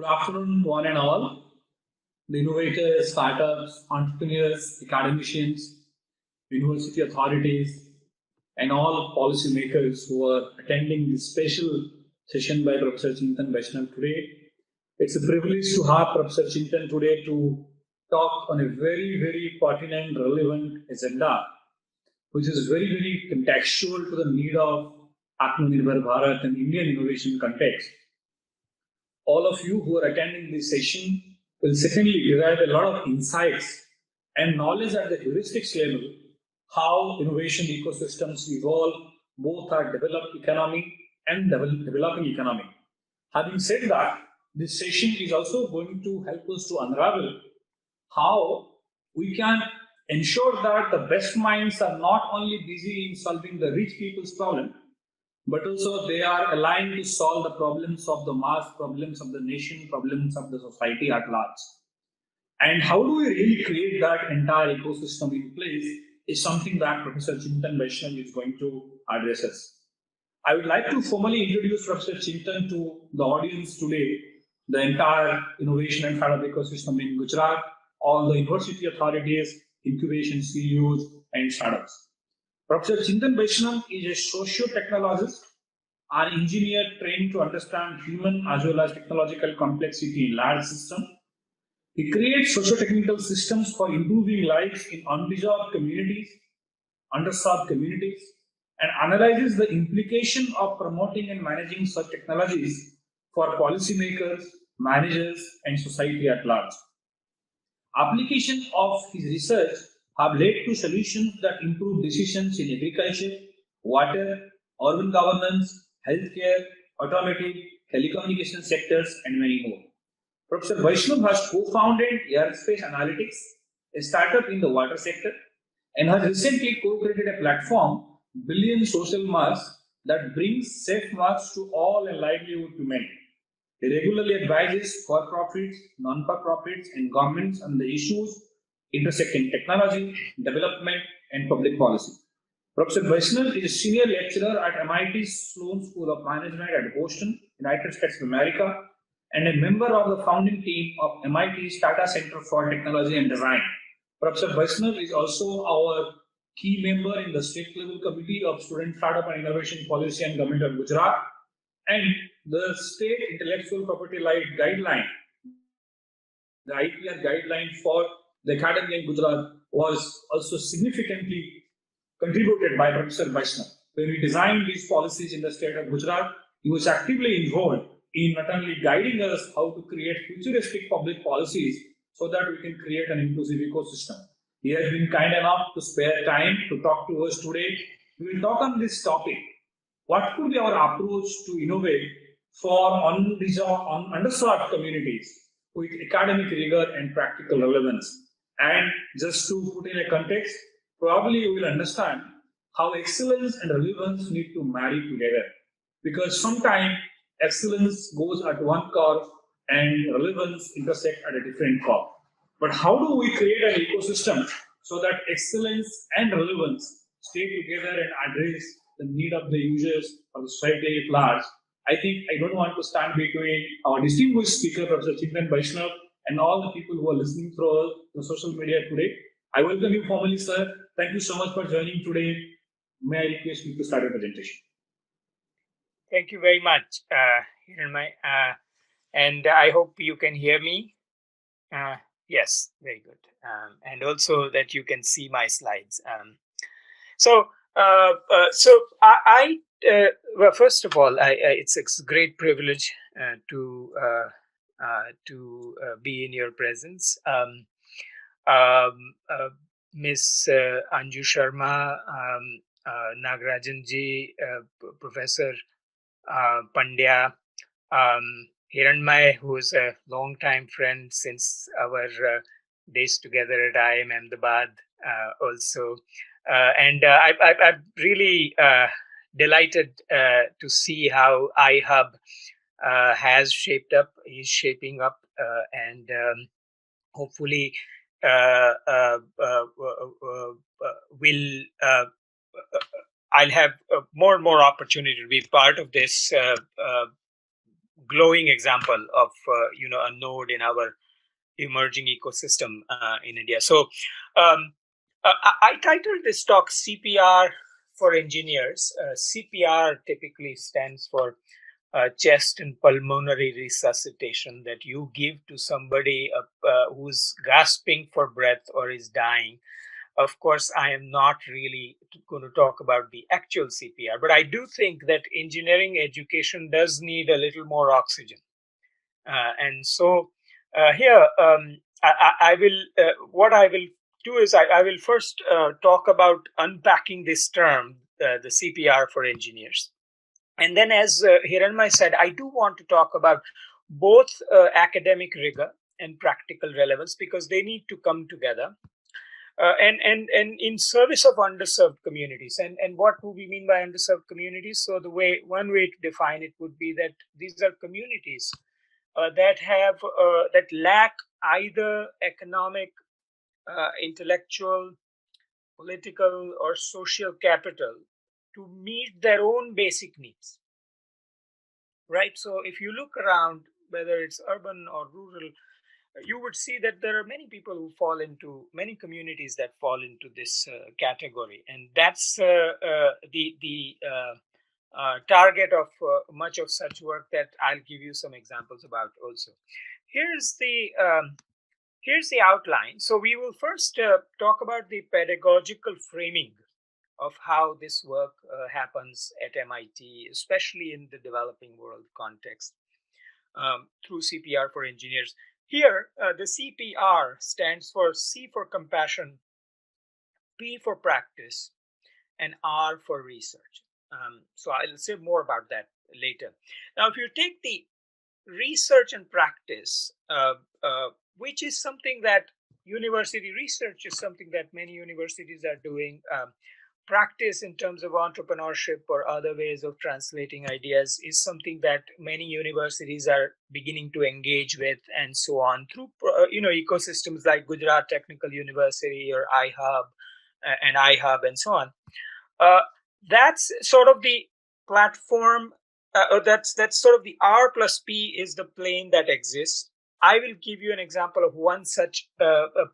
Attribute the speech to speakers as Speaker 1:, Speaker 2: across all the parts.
Speaker 1: afternoon, one and all. The innovators, startups, entrepreneurs, academicians, university authorities, and all policymakers who are attending this special session by Professor Chintan Vaishnav today. It's a privilege to have Professor Chintan today to talk on a very, very pertinent, relevant agenda, which is very, very contextual to the need of Atmanirbhar Bharat and Indian innovation context. All of you who are attending this session will certainly derive a lot of insights and knowledge at the heuristics level, how innovation ecosystems evolve both at developed economy and developing economy. Having said that, this session is also going to help us to unravel how we can ensure that the best minds are not only busy in solving the rich people's problem, but also they are aligned to solve the problems of the mass, problems of the nation, problems of the society at large. And how do we really create that entire ecosystem in place is something that Professor Chintan Vaishnav is going to address us. I would like to formally introduce Professor Chintan to the audience today, the entire innovation and startup ecosystem in Gujarat, all the university authorities, incubation CEOs, and startups. Professor Chintan Vaishnav is a socio-technologist, an engineer trained to understand human as well as technological complexity in large systems. He creates socio-technical systems for improving lives in undeserved communities, underserved communities, and analyzes the implication of promoting and managing such technologies for policymakers, managers, and society at large. Application of his research have led to solutions that improve decisions in agriculture, water, urban governance, healthcare, automotive, telecommunication sectors, and many more. Professor Vaishnav has co-founded Airspace Analytics, a startup in the water sector, and has recently co-created a platform, Billion Social Marks, that brings safe marks to all and livelihood to many. He regularly advises for-profits, non-for-profits, and governments on the issues intersecting technology, development, and public policy. Professor Vaishnav is a senior lecturer at MIT Sloan School of Management at Boston, United States of America, and a member of the founding team of MIT's Tata Center for Technology and Design. Professor Vaishnav is also our key member in the state-level committee of Student Startup and Innovation Policy and Government of Gujarat, and the State Intellectual Property Guideline, the IPR guideline for the academy in Gujarat was also significantly contributed by Professor Vaishnav. When we designed these policies in the state of Gujarat, he was actively involved in not only guiding us how to create futuristic public policies so that we can create an inclusive ecosystem. He has been kind enough to spare time to talk to us today. We will talk on this topic. What could be our approach to innovate for underserved communities with academic rigor and practical relevance? And just to put in a context, probably you will understand how excellence and relevance need to marry together. Because sometimes excellence goes at one curve and relevance intersect at a different curve. But how do we create an ecosystem so that excellence and relevance stay together and address the need of the users or the society at large? I think I don't want to stand between our distinguished speaker, Professor Chintan Vaishnav, and all the people who are listening through the social media today. I welcome you formally, sir. Thank you so much for joining today. May I request you to start your presentation?
Speaker 2: Thank you very much, Hiranmay. And I hope you can hear me. Yes, very good. And also that you can see my slides. Well, first of all, it's a great privilege to be in your presence. Miss Anju Sharma, Nagarajanji, Professor Pandya, Hiranmay, who is a long-time friend since our days together at IIM Ahmedabad also. And I'm really delighted to see how iHub is shaping up, and hopefully I'll have more and more opportunity to be part of this glowing example of a node in our emerging ecosystem in India. So I titled this talk CPR for engineers. CPR typically stands for chest and pulmonary resuscitation, that you give to somebody who's gasping for breath or is dying. Of course, I am not really going to talk about the actual CPR, but I do think that engineering education does need a little more oxygen. And so here, I will, what I will do is I will first talk about unpacking this term, the CPR for engineers. And then, as Hiranmay said, I do want to talk about both academic rigor and practical relevance, because they need to come together. And in service of underserved communities. And what do we mean by underserved communities? So one way to define it would be that these are communities that lack either economic, intellectual, political, or social capital to meet their own basic needs. Right. So if you look around, whether it's urban or rural, you would see that there are many people who fall into many communities that fall into this category, and that's the target of much of such work that I'll give you some examples about also. Here's the outline. So we will first talk about the pedagogical framing of how this work happens at MIT, especially in the developing world context, through CPR for engineers. Here, the CPR stands for C for compassion, P for practice, and R for research. So I'll say more about that later. Now, if you take the research and practice, which is something that university research is something that many universities are doing. Practice in terms of entrepreneurship or other ways of translating ideas is something that many universities are beginning to engage with, and so on, through ecosystems like Gujarat Technical University or iHub and so on. That's sort of the platform. That's sort of the R plus P is the plane that exists. I will give you an example of one such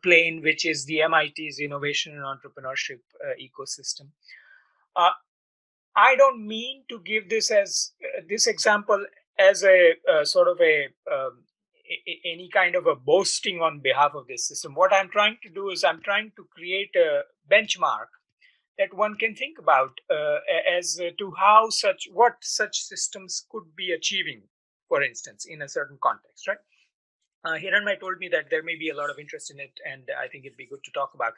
Speaker 2: plane, which is the MIT's innovation and entrepreneurship ecosystem. I don't mean to give this as this example as a sort of any kind of a boasting on behalf of this system. What I'm trying to do is I'm trying to create a benchmark that one can think about as to how what such systems could be achieving, for instance, in a certain context, right? Hiranmay told me that there may be a lot of interest in it, and I think it'd be good to talk about.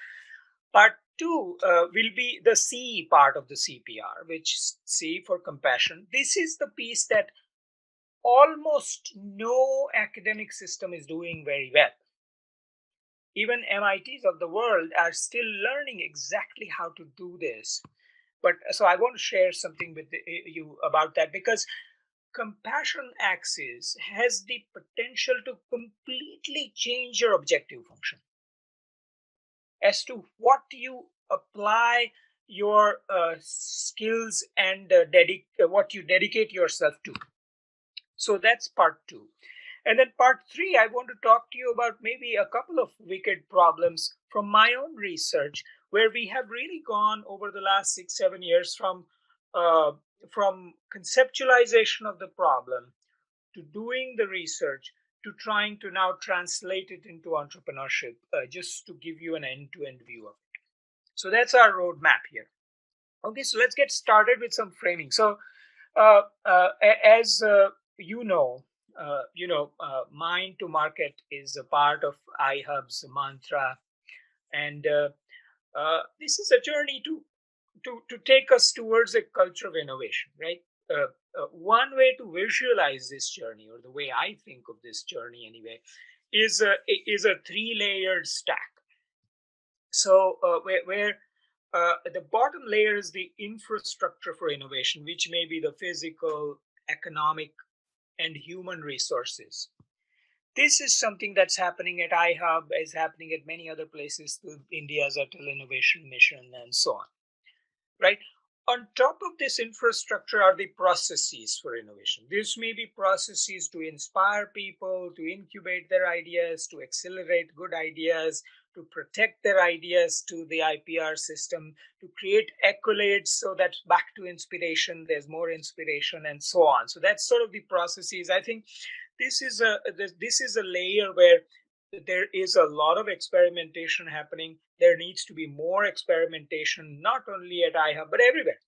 Speaker 2: Part two will be the C part of the CPR, which is C for compassion. This is the piece that almost no academic system is doing very well. Even MITs of the world are still learning exactly how to do this. But so I want to share something with you about that, because compassion axis has the potential to completely change your objective function as to what you apply your skills and what you dedicate yourself to. So that's part two. And then part three, I want to talk to you about maybe a couple of wicked problems from my own research, where we have really gone over the last 6-7 years from conceptualization of the problem to doing the research to trying to now translate it into entrepreneurship, just to give you an end-to-end view of it. So that's our roadmap here. Okay, so let's get started with some framing. So as you know, mind to market is a part of iHub's mantra, and this is a journey to take us towards a culture of innovation, right? One way to visualize this journey, or the way I think of this journey anyway, is a three-layered stack. So where the bottom layer is the infrastructure for innovation, which may be the physical, economic, and human resources. This is something that's happening at iHub, is happening at many other places through India's Atal Innovation Mission, and so on. Right? On top of this infrastructure are the processes for innovation. This may be processes to inspire people, to incubate their ideas, to accelerate good ideas, to protect their ideas to the IPR system, to create accolades so that back to inspiration, there's more inspiration and so on. So that's sort of the processes. I think this is a layer where there is a lot of experimentation happening. There needs to be more experimentation, not only at iHub but everywhere.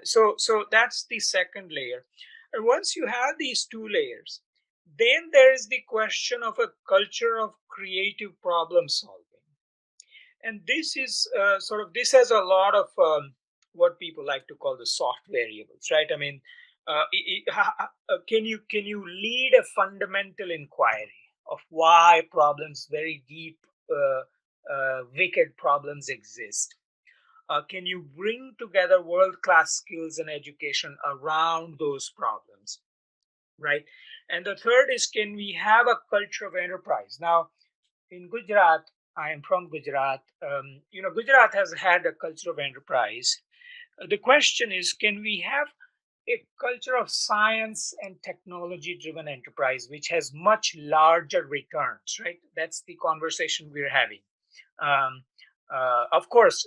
Speaker 2: So that's the second layer. And once you have these two layers, then there is the question of a culture of creative problem solving. And this is this has a lot of what people like to call the soft variables, right? I mean, can you lead a fundamental inquiry of why problems, very deep, wicked problems exist? Can you bring together world-class skills and education around those problems, right? And the third is, can we have a culture of enterprise? Now, in Gujarat, I am from Gujarat. Gujarat has had a culture of enterprise. The question is, can we have a culture of science and technology driven enterprise, which has much larger returns, right? That's the conversation we're having. Um, of course,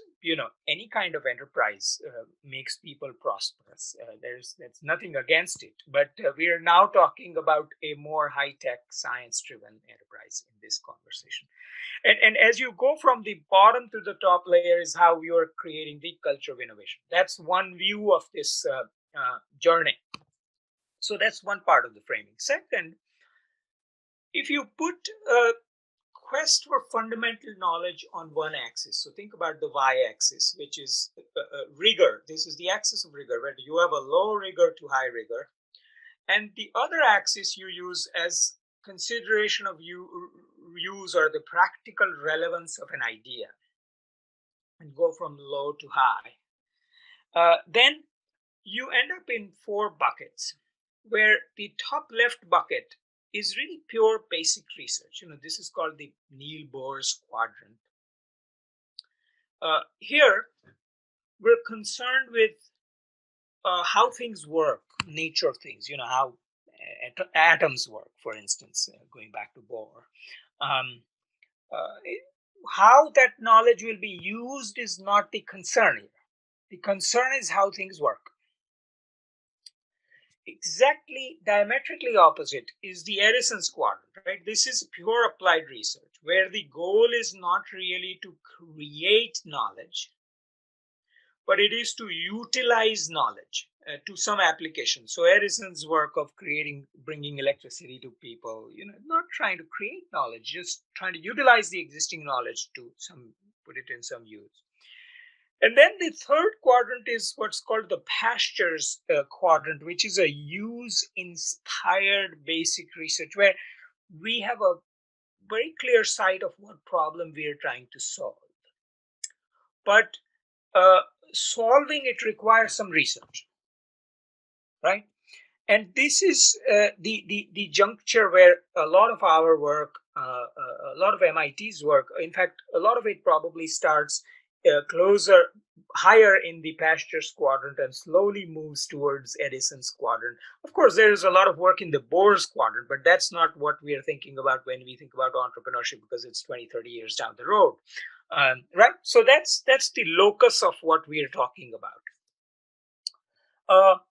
Speaker 2: any kind of enterprise makes people prosperous. There's nothing against it, but we are now talking about a more high-tech, science-driven enterprise in this conversation. And as you go from the bottom to the top layer is how you're creating the culture of innovation. That's one view of this journey. So that's one part of the framing. Second, if you put quest for fundamental knowledge on one axis. So think about the y-axis, which is rigor. This is the axis of rigor, where you have a low rigor to high rigor. And the other axis you use as consideration of use or the practical relevance of an idea, and go from low to high. Then you end up in four buckets, where the top left bucket is really pure basic research. This is called the Neil Bohr's quadrant. Here, we're concerned with how things work, nature of things, how atoms work, for instance, going back to Bohr. How that knowledge will be used is not the concern here. The concern is how things work. Exactly diametrically opposite is the Edison's quadrant, right? This is pure applied research, where the goal is not really to create knowledge, but it is to utilize knowledge to some application. So Edison's work of bringing electricity to people, not trying to create knowledge, just trying to utilize the existing knowledge to put it in some use. And then the third quadrant is what's called the pastures quadrant, which is a use-inspired basic research, where we have a very clear sight of what problem we are trying to solve. But solving it requires some research, right? And this is the juncture where a lot of our work, a lot of MIT's work, in fact, a lot of it probably starts higher in the pastures quadrant and slowly moves towards Edison's quadrant. Of course, there is a lot of work in the Bohr's quadrant, but that's not what we are thinking about when we think about entrepreneurship, because it's 20, 30 years down the road. Right? So that's the locus of what we are talking about.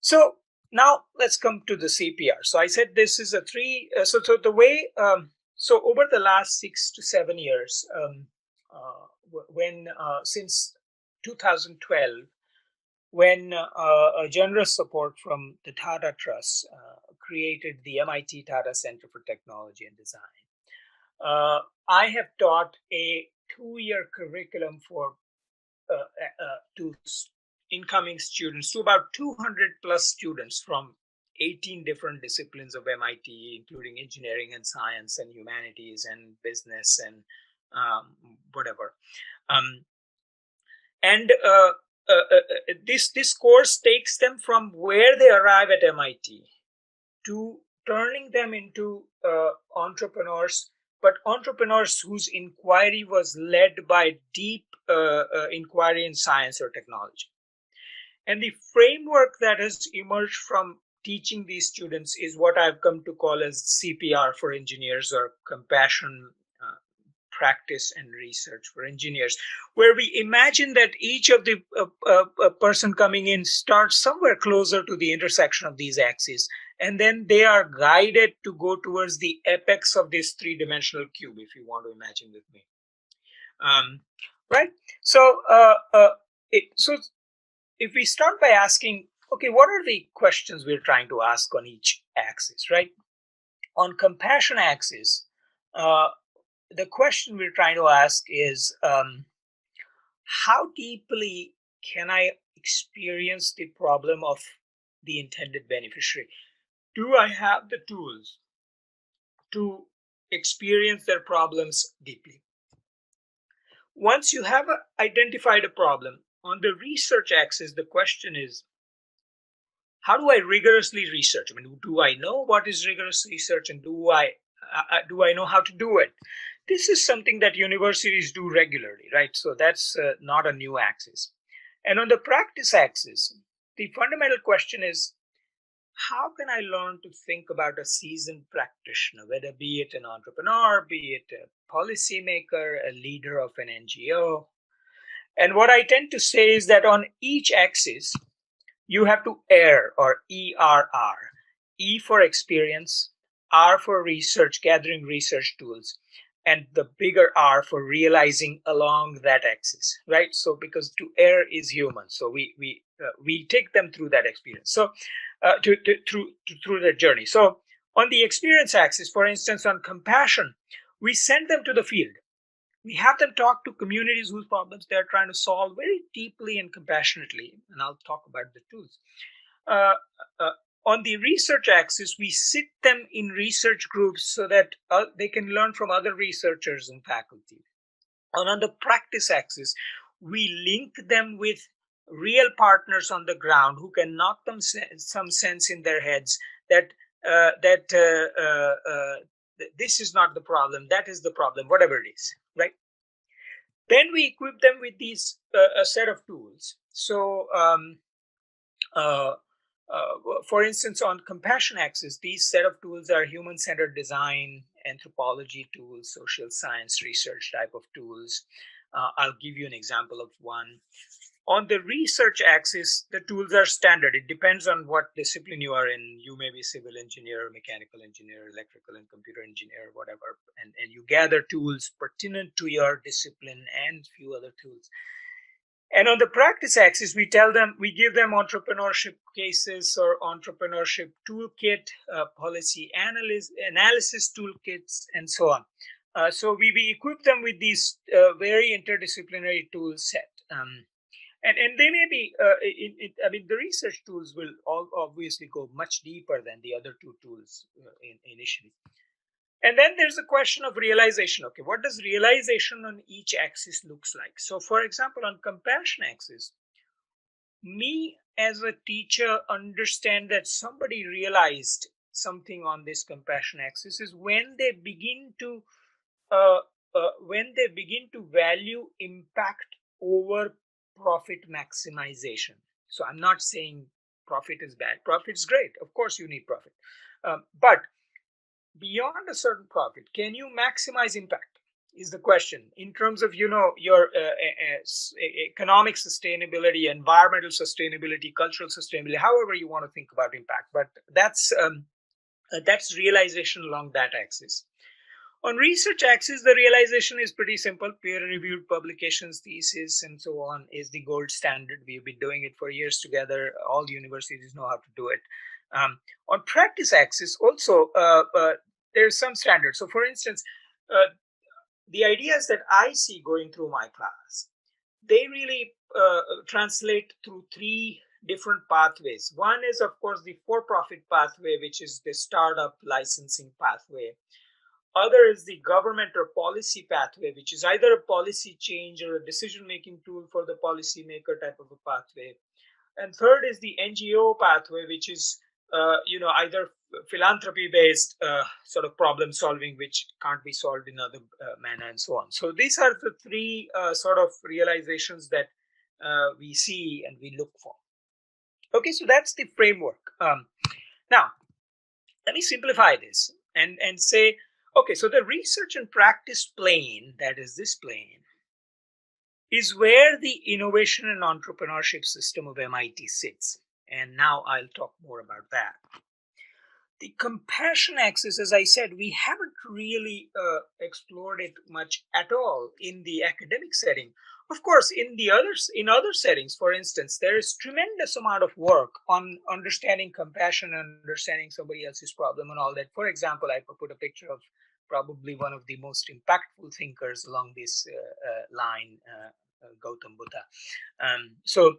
Speaker 2: So now let's come to the CPR. So I said this is a three. So the way, so over the last 6 to 7 years, since 2012, when a generous support from the Tata Trust created the MIT Tata Center for Technology and Design, I have taught a 2-year curriculum for to incoming students, to about 200 plus students from 18 different disciplines of MIT, including engineering and science and humanities and business and whatever. This course takes them from where they arrive at MIT to turning them into entrepreneurs, but entrepreneurs whose inquiry was led by deep inquiry in science or technology. And the framework that has emerged from teaching these students is what I've come to call as CPR for engineers, or compassion, practice and research for engineers, where we imagine that each of the person coming in starts somewhere closer to the intersection of these axes, and then they are guided to go towards the apex of this three-dimensional cube, if you want to imagine with me. Right? So, so if we start by asking, okay, what are the questions we're trying to ask on each axis, right? On compassion axis, the question we're trying to ask is, how deeply can I experience the problem of the intended beneficiary? Do I have the tools to experience their problems deeply? Once you have identified a problem, on the research axis, the question is, how do I rigorously research? I mean, do I know what is rigorous research, and do I know how to do it? This is something that universities do regularly, right? So that's not a new axis. And on the practice axis, the fundamental question is, how can I learn to think about a seasoned practitioner, whether be it an entrepreneur, be it a policymaker, a leader of an NGO? And what I tend to say is that on each axis, you have to ERR, or ERR. E for experience, R for research, gathering research tools, and the bigger R for realizing along that axis, right? So because to err is human, so we take them through that experience. So through that journey. So on the experience axis, for instance, on compassion, we send them to the field. We have them talk to communities whose problems they're trying to solve very deeply and compassionately, and I'll talk about the tools. Uh, uh, on the research axis, we sit them in research groups so that they can learn from other researchers and faculty. And on the practice axis, we link them with real partners on the ground who can knock them some sense in their heads that this is not the problem, that is the problem, whatever it is, right? Then we equip them with these a set of tools. So uh, for instance, on compassion axis, these set of tools are human-centered design, anthropology tools, social science research type of tools. I'll give you an example of one. On the research axis, the tools are standard. It depends on what discipline you are in. You may be civil engineer, mechanical engineer, electrical and computer engineer, whatever. And you gather tools pertinent to your discipline and few other tools. And on the practice axis, we give them entrepreneurship cases or entrepreneurship toolkit, policy analysis toolkits, and so on. So we equip them with these very interdisciplinary tool set. And they may be, I mean, the research tools will all obviously go much deeper than the other two tools initially. And then there's the question of realization. Okay, what does realization on each axis looks like? So for example, on compassion axis, me as a teacher understand that somebody realized something on this compassion axis is when they begin to value impact over profit maximization. So I'm not saying profit is bad. Profit is great. Of course, you need profit, but beyond a certain profit, can you maximize impact? Is the question in terms of your economic sustainability, environmental sustainability, cultural sustainability, however you want to think about impact. But that's realization along that axis. On research axis, the realization is pretty simple. Peer-reviewed publications, thesis, and so on is the gold standard. We've been doing it for years together. All the universities know how to do it. On practice axis, also, there's some standard. So for instance, the ideas that I see going through my class, they really translate through three different pathways. One is, of course, the for-profit pathway, which is the startup licensing pathway. Other is the government or policy pathway, which is either a policy change or a decision-making tool for the policymaker type of a pathway. And third is the NGO pathway, which is either philanthropy-based sort of problem solving, which can't be solved in other manner, and so on. So these are the three sort of realizations that we see and we look for. Okay, so that's the framework. Now, let me simplify this and say, okay, so the research and practice plane, that is this plane, is where the innovation and entrepreneurship system of MIT sits. And now I'll talk more about that. The compassion axis, as I said, we haven't really explored it much at all in the academic setting. Of course, in other settings, for instance, there is tremendous amount of work on understanding compassion and understanding somebody else's problem and all that. For example, I put a picture of probably one of the most impactful thinkers along this line, Gautam Buddha. So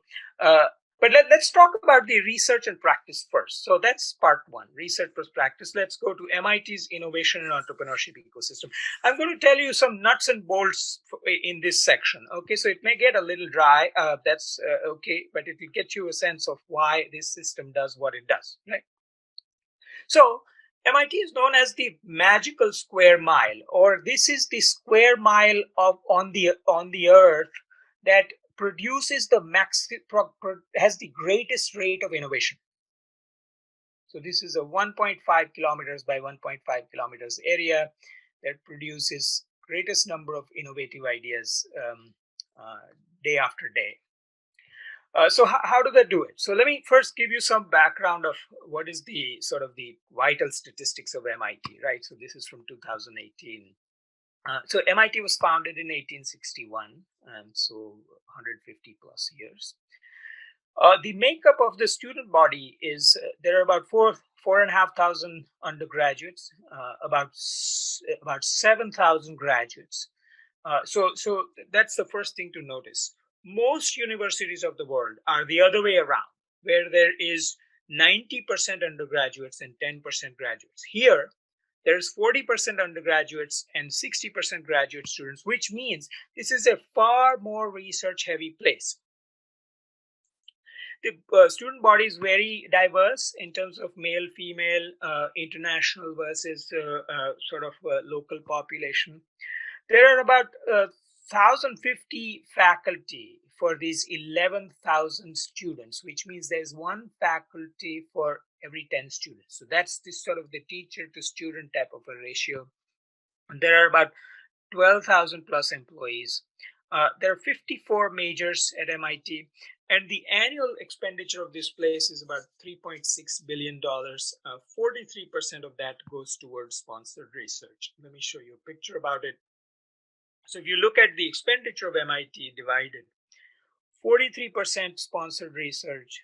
Speaker 2: but let's talk about the research and practice first. So that's part one, research plus practice. Let's go to MIT's innovation and entrepreneurship ecosystem. I'm going to tell you some nuts and bolts in this section. Okay, so it may get a little dry. That's okay, but it will get you a sense of why this system does what it does, right? So MIT is known as the magical square mile, or this is the square mile of on the earth that produces the has the greatest rate of innovation. So this is a 1.5 kilometers by 1.5 kilometers area that produces greatest number of innovative ideas day after day. So how do they do it? So let me first give you some background of what is the sort of the vital statistics of MIT, right? So this is from 2018. So MIT was founded in 1861, so 150 plus years. The makeup of the student body is there are about 4,500 undergraduates, about 7,000 graduates. So that's the first thing to notice. Most universities of the world are the other way around, where there is 90% undergraduates and 10% graduates. Here, there's 40% undergraduates and 60% graduate students, which means this is a far more research heavy place. The student body is very diverse in terms of male, female, international versus sort of local population. There are about 1,050 faculty for these 11,000 students, which means there's one faculty for every 10 students. So that's this sort of the teacher to student type of a ratio. And there are about 12,000 plus employees. There are 54 majors at MIT, and the annual expenditure of this place is about $3.6 billion. 43% of that goes towards sponsored research. Let me show you a picture about it. So if you look at the expenditure of MIT divided, 43% sponsored research,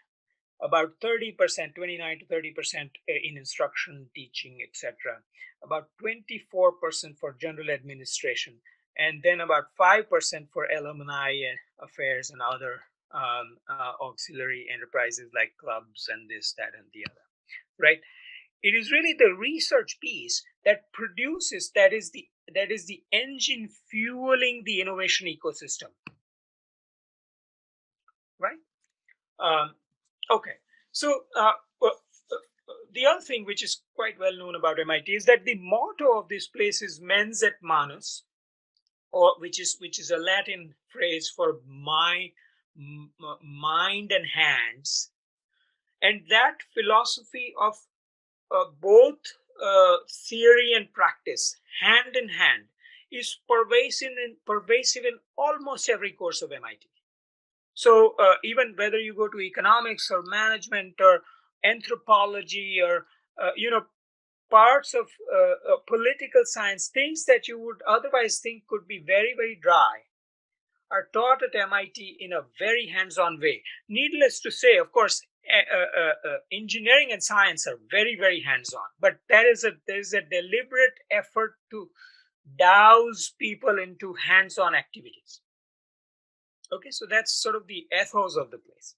Speaker 2: about 30%, 29 to 30% in instruction, teaching, etc. About 24% for general administration, and then about 5% for alumni affairs and other auxiliary enterprises like clubs and this, that, and the other, right? It is really the research piece that produces, that is the engine fueling the innovation ecosystem, right? Okay, so the other thing which is quite well known about MIT is that the motto of this place is "Mens et Manus," or which is a Latin phrase for mind and hands, and that philosophy of both theory and practice, hand in hand, is pervasive in almost every course of MIT. So even whether you go to economics or management or anthropology or parts of political science, things that you would otherwise think could be very, very dry, are taught at MIT in a very hands-on way. Needless to say, of course, engineering and science are very, very hands-on, but there is a deliberate effort to douse people into hands-on activities. Okay, so that's sort of the ethos of the place.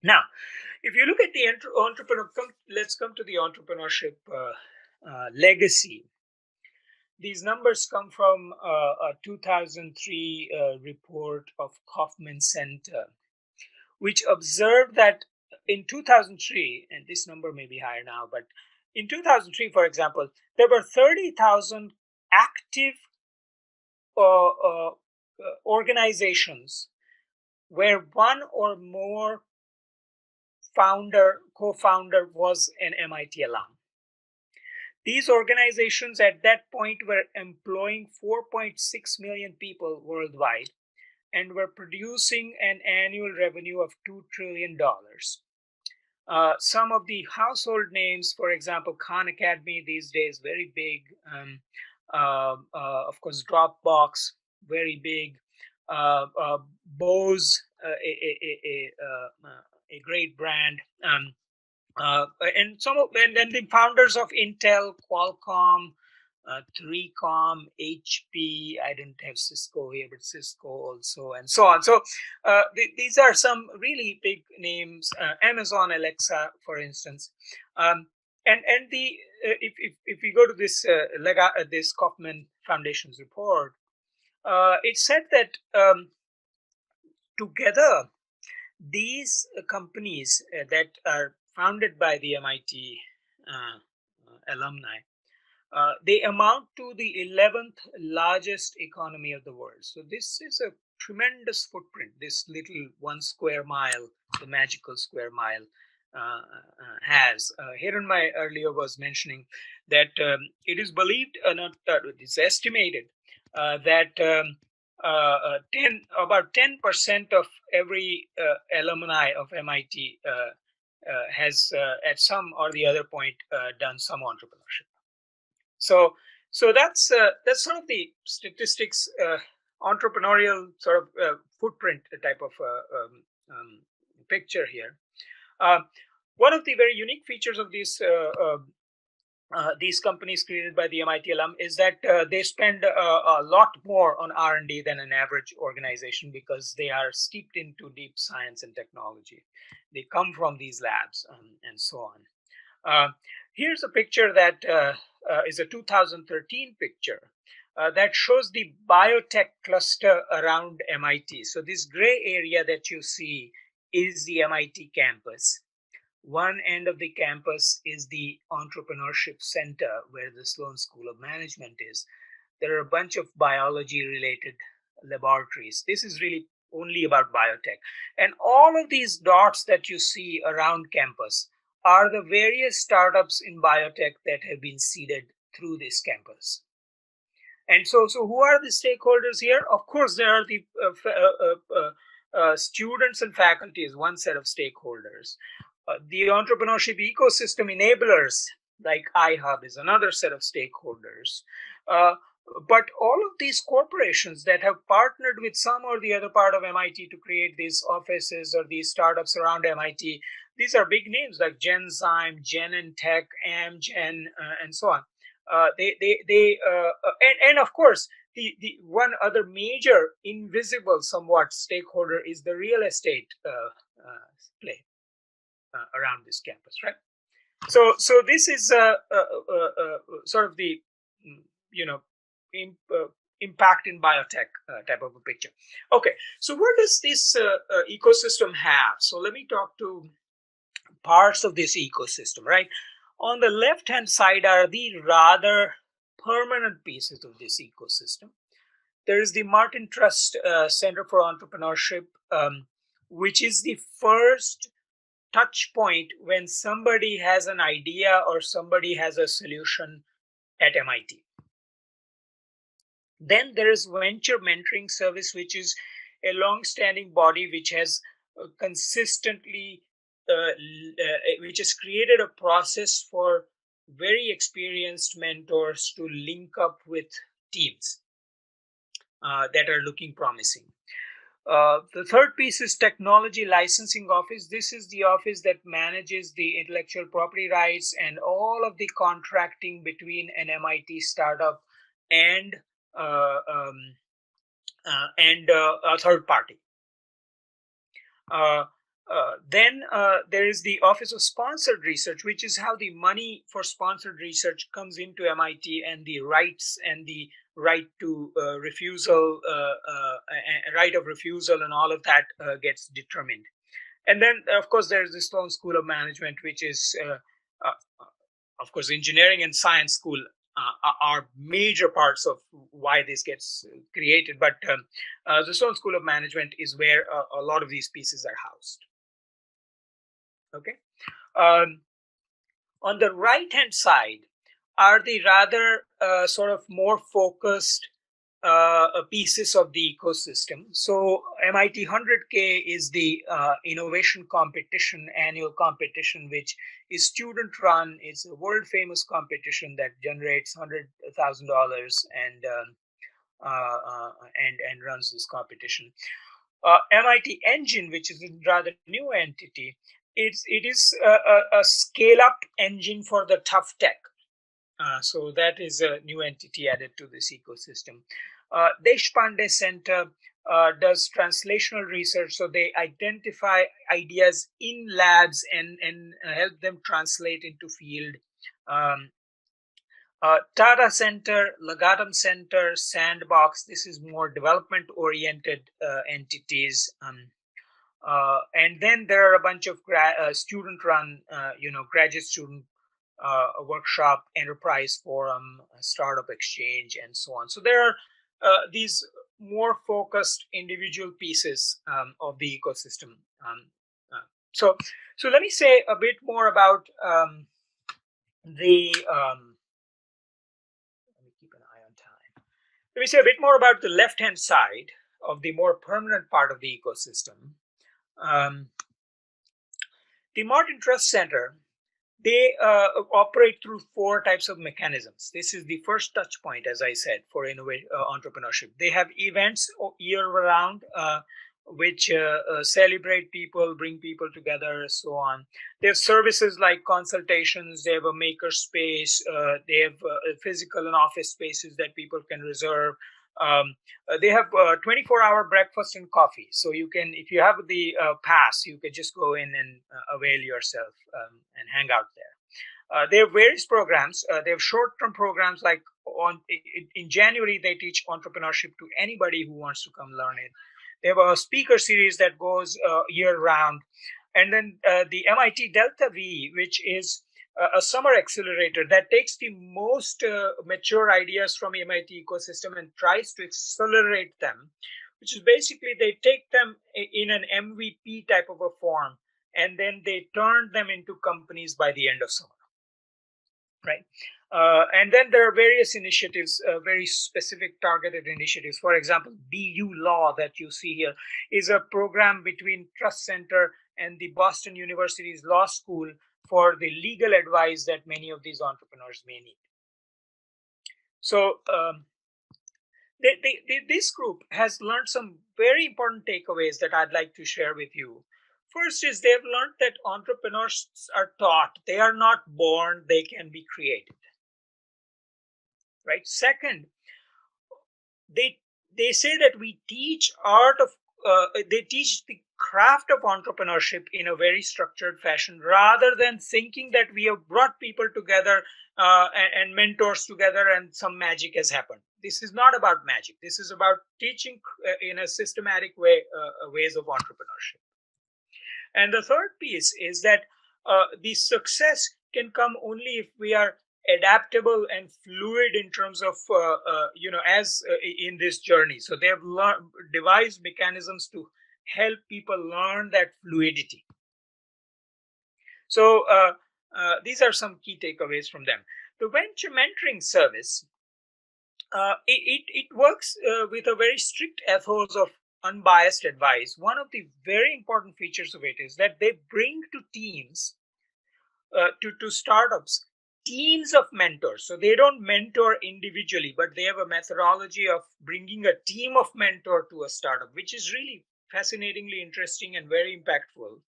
Speaker 2: Now, if you look at the entrepreneur, let's come to the entrepreneurship legacy. These numbers come from a 2003 report of Kauffman Center, which observed that in 2003, and this number may be higher now, but in 2003, for example, there were 30,000 active organizations where one or more co-founder was an MIT alum. These organizations at that point were employing 4.6 million people worldwide and were producing an annual revenue of $2 trillion. Some of the household names, for example, Khan Academy these days, very big. Of course, Dropbox, very big. Bose, a great brand. And then the founders of Intel, Qualcomm, 3Com, HP. I didn't have Cisco here, but Cisco also, and so on. So these are some really big names. Amazon Alexa, for instance. And the if we go to this this Kauffman Foundation's report, it said that together these companies that are founded by the MIT alumni, they amount to the 11th largest economy of the world. So this is a tremendous footprint, this little 1 square mile, the magical square mile, has. Hiranmay earlier was mentioning that it is believed, it's estimated that about 10% of every alumni of MIT has at some or the other point done some entrepreneurship. So that's sort of the statistics, entrepreneurial sort of footprint type of picture here. One of the very unique features of these companies created by the MIT alum is that they spend a lot more on R&D than an average organization because they are steeped into deep science and technology. They come from these labs and so on. Here's a picture that is a 2013 picture that shows the biotech cluster around MIT. So this gray area that you see is the MIT campus. One end of the campus is the Entrepreneurship Center, where the Sloan School of Management is. There are a bunch of biology-related laboratories. This is really only about biotech. And all of these dots that you see around campus are the various startups in biotech that have been seeded through this campus. And so who are the stakeholders here? Of course, there are the students and faculty is one set of stakeholders. The entrepreneurship ecosystem enablers like iHub is another set of stakeholders. But all of these corporations that have partnered with some or the other part of MIT to create these offices or these startups around MIT, these are big names like Genzyme, Genentech, Amgen, and so on. And of course, the one other major invisible somewhat stakeholder is the real estate play around this campus, right? So this is sort of the impact in biotech type of a picture. Okay, so what does this ecosystem have? So let me talk to parts of this ecosystem, right? On the left-hand side are the rather permanent pieces of this ecosystem. There is the Martin Trust Center for Entrepreneurship, which is the first touch point when somebody has an idea or somebody has a solution at MIT. Then there is Venture Mentoring Service, which is a long-standing body which has consistently, which has created a process for very experienced mentors to link up with teams that are looking promising. The third piece is Technology Licensing Office. This is the office that manages the intellectual property rights and all of the contracting between an MIT startup and a third party. Then there is the Office of Sponsored Research, which is how the money for sponsored research comes into MIT and the rights and the right to refusal, right of refusal and all of that gets determined. And then, of course, there's the Sloan School of Management, which is, of course, engineering and science school are major parts of why this gets created. But the Sloan School of Management is where a lot of these pieces are housed. Okay. On the right-hand side are the rather sort of more focused pieces of the ecosystem. So MIT 100K is the innovation competition, annual competition, which is student run. It's a world famous competition that generates $100,000 and runs this competition. MIT Engine, which is a rather new entity, it is a scale up engine for the tough tech. So that is a new entity added to this ecosystem. Deshpande Center does translational research, so they identify ideas in labs and help them translate into field. Um, Tata Center, Lagatam Center, Sandbox, this is more development oriented entities. And then there are a bunch of student run, graduate student workshop, enterprise forum, startup exchange, and so on. So there are these more focused individual pieces of the ecosystem. So let me say a bit more about the. Let me keep an eye on time. Let me say a bit more about the left-hand side of the more permanent part of the ecosystem. The Martin Trust Center, they operate through 4 types of mechanisms. This is the first touch point, as I said, for entrepreneurship. They have events year round, which celebrate people, bring people together, so on. They have services like consultations. They have a maker space. They have physical and office spaces that people can reserve. They have 24-hour breakfast and coffee. So you can, if you have the pass, you can just go in and avail yourself and hang out there. They have various programs. They have short-term programs like in January, they teach entrepreneurship to anybody who wants to come learn it. They have a speaker series that goes year-round. And then the MIT Delta V, which is a summer accelerator that takes the most mature ideas from MIT ecosystem and tries to accelerate them, which is basically they take them in an MVP type of a form, and then they turn them into companies by the end of summer, right? And then there are various initiatives, very specific targeted initiatives. For example, BU Law that you see here is a program between Trust Center and the Boston University's Law School for the legal advice that many of these entrepreneurs may need. So this group has learned some very important takeaways that I'd like to share with you. First is they've learned that entrepreneurs are taught. They are not born, they can be created. Right? Second, they say that we teach they teach the craft of entrepreneurship in a very structured fashion, rather than thinking that we have brought people together and mentors together and some magic has happened. This is not about magic. This is about teaching in a systematic way ways of entrepreneurship. And the third piece is that the success can come only if we are adaptable and fluid in terms of in this journey. So they have devised mechanisms to help people learn that fluidity. So these are some key takeaways from them. The venture mentoring service, it works with a very strict ethos of unbiased advice. One of the very important features of it is that they bring to teams, to startups, teams of mentors. So they don't mentor individually, but they have a methodology of bringing a team of mentor to a startup, which is really fascinatingly interesting and very impactful.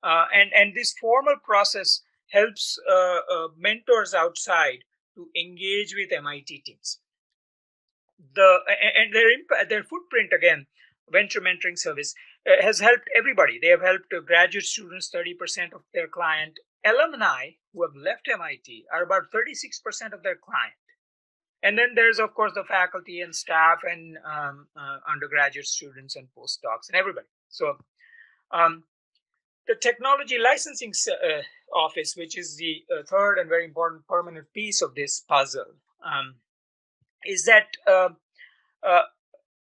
Speaker 2: And this formal process helps mentors outside to engage with MIT teams. And their footprint, again, venture mentoring service has helped everybody. They have helped graduate students, 30% of their client. Alumni who have left MIT are about 36% of their client. And then there's, of course, the faculty and staff and undergraduate students and postdocs and everybody. So the technology licensing office, which is the third and very important permanent piece of this puzzle, is that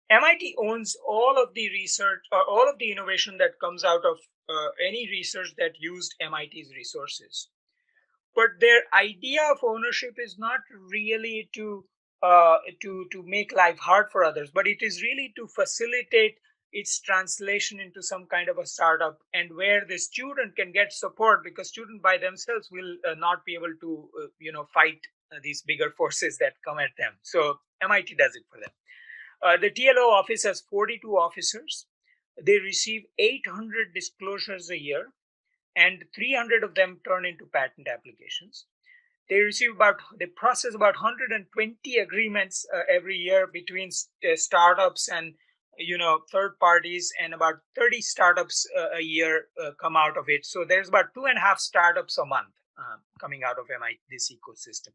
Speaker 2: MIT owns all of the research or all of the innovation that comes out of any research that used MIT's resources. But their idea of ownership is not really to make life hard for others, but it is really to facilitate its translation into some kind of a startup, and where the student can get support, because students by themselves will not be able to fight these bigger forces that come at them. So MIT does it for them. The TLO office has 42 officers. They receive 800 disclosures a year, and 300 of them turn into patent applications. They process about 120 agreements every year between startups and third parties, and about 30 startups a year come out of it. So there's about 2.5 startups a month coming out of MIT, this ecosystem.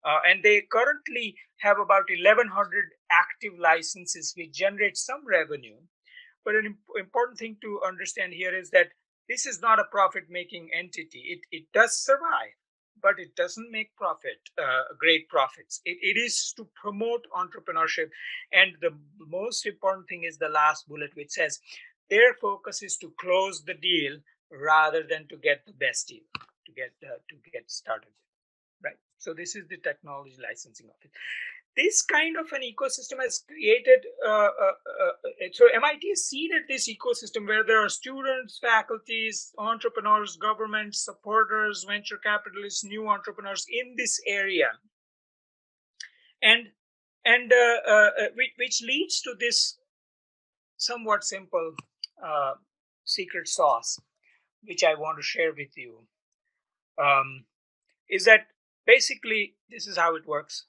Speaker 2: And they currently have about 1,100 active licenses, which generate some revenue. But an important thing to understand here is that this is not a profit-making entity. It does survive, but it doesn't make great profits. It is to promote entrepreneurship. And the most important thing is the last bullet, which says their focus is to close the deal rather than to get the best deal, to get started. Right. So this is the technology licensing of it. This kind of an ecosystem has created, so MIT has seeded this ecosystem where there are students, faculties, entrepreneurs, governments, supporters, venture capitalists, new entrepreneurs in this area. And which leads to this somewhat simple secret sauce, which I want to share with you, is that basically this is how it works.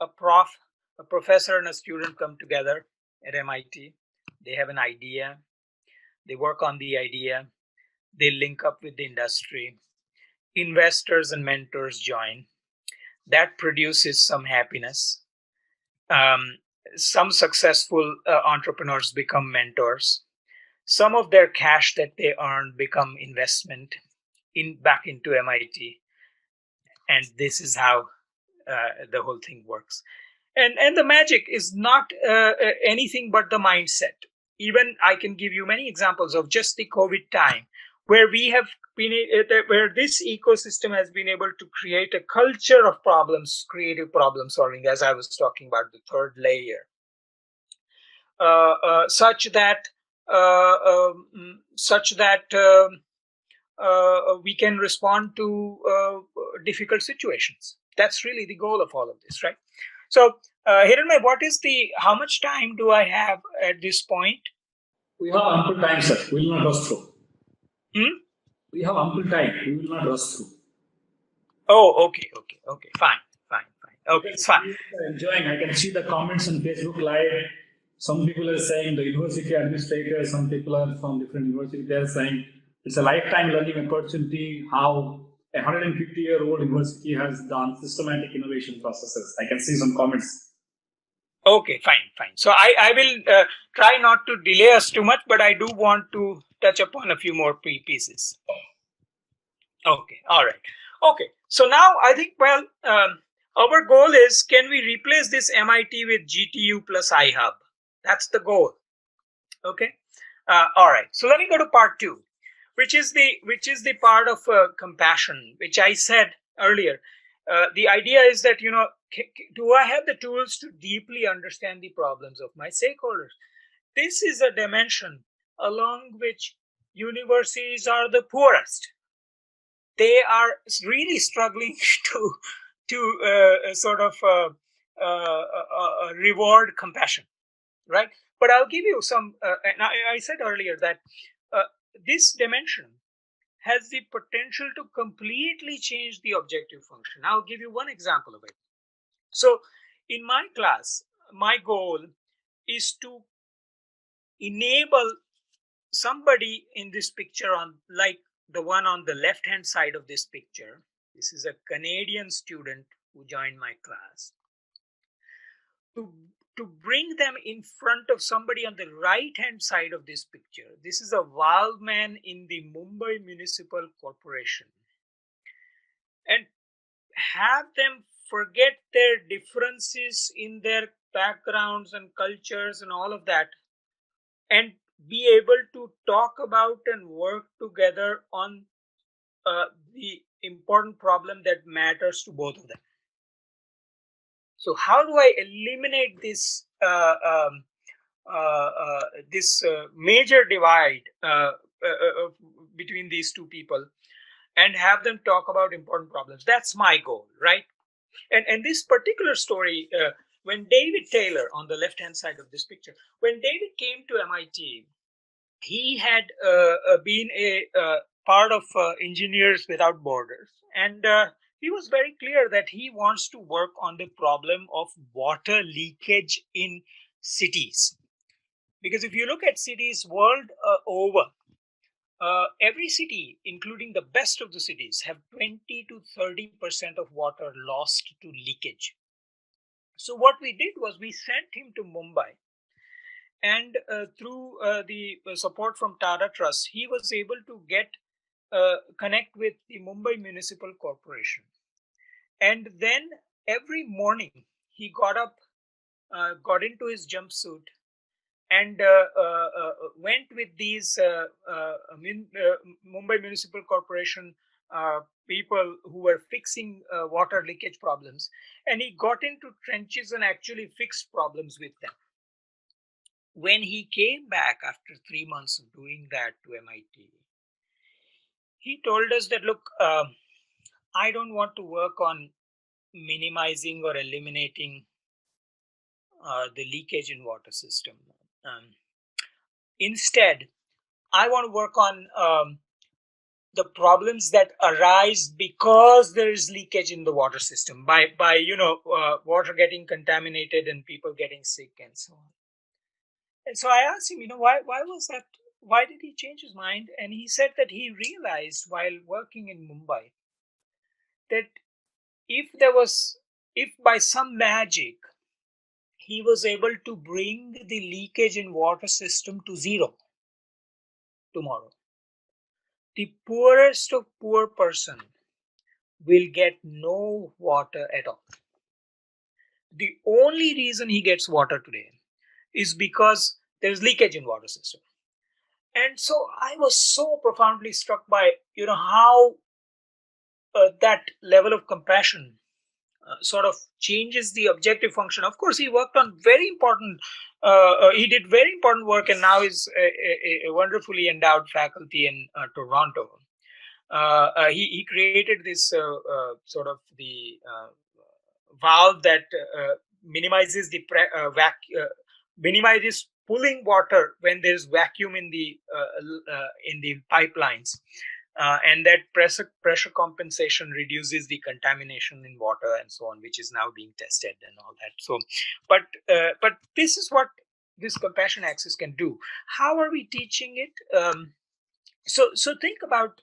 Speaker 2: A professor and a student come together at MIT. They have an idea. They work on the idea. They link up with the industry. Investors and mentors join. That produces some happiness. Some successful entrepreneurs become mentors. Some of their cash that they earn become investment back into MIT. And this is how the whole thing works. And the magic is not anything but the mindset. Even I can give you many examples of just the COVID time, where we have been where this ecosystem has been able to create a culture of creative problem solving, as I was talking about, the third layer, such that we can respond to difficult situations. That's really the goal of all of this, right? So, Hiranmay, how much time do I have at this point?
Speaker 1: We have ample time, sir. We will not rush through. We have ample time. We will not rush through.
Speaker 2: Oh, okay. Fine. Okay, it's fine.
Speaker 1: Enjoying. I can see the comments on Facebook Live. Some people are saying the university administrator, some people are from different universities, they are saying it's a lifetime learning opportunity how a 150-year-old university has done systematic innovation processes. I can see some comments.
Speaker 2: Okay, fine. So I will try not to delay us too much, but I do want to touch upon a few more pieces. Okay, all right. Okay, so now I think, well, our goal is, can we replace this MIT with GTU plus iHub? That's the goal. Okay. All right. So let me go to part 2, which is the part of compassion, which I said earlier. The idea is that, do I have the tools to deeply understand the problems of my stakeholders? This is a dimension along which universities are the poorest. They are really struggling to sort of reward compassion, right? But I'll give you some, and I said earlier that this dimension has the potential to completely change the objective function. I'll give you one example of it. So in my class, my goal is to enable somebody in this picture, like the one on the left hand side of this picture. This is a Canadian student who joined my class. To bring them in front of somebody on the right hand side of this picture. This is a valveman in the Mumbai Municipal Corporation, and have them forget their differences in their backgrounds and cultures and all of that, and be able to talk about and work together on the important problem that matters to both of them. So how do I eliminate this major divide between these two people and have them talk about important problems? That's my goal, right? And this particular story, when David Taylor, on the left hand side of this picture, when David came to MIT, he had been a part of Engineers Without Borders, and he was very clear that he wants to work on the problem of water leakage in cities. Because if you look at cities world over, every city, including the best of the cities, have 20 to 30% of water lost to leakage. So what we did was we sent him to Mumbai, and through the support from Tata Trust, he was able to connect with the Mumbai Municipal Corporation. And then every morning he got up, got into his jumpsuit, and went with these Mumbai Municipal Corporation people who were fixing water leakage problems. And he got into trenches and actually fixed problems with them. When he came back after 3 months of doing that to MIT, he told us that, look, I don't want to work on minimizing or eliminating the leakage in water system. Instead, I want to work on the problems that arise because there is leakage in the water system by water getting contaminated and people getting sick and so on. And so I asked him, why was that? Why did he change his mind? And he said that he realized while working in Mumbai that if by some magic he was able to bring the leakage in water system to zero tomorrow, the poorest of poor person will get no water at all. The only reason he gets water today is because there's leakage in water system. And so I was so profoundly struck by how that level of compassion sort of changes the objective function. Of course, he worked on very important, he did very important work, and now is a wonderfully endowed faculty in Toronto. He created this sort of the valve that minimizes the minimizes pulling water when there's vacuum in the pipelines. And that pressure compensation reduces the contamination in water and so on, which is now being tested and all that. So, but this is what this compassion axis can do. How are we teaching it? So think about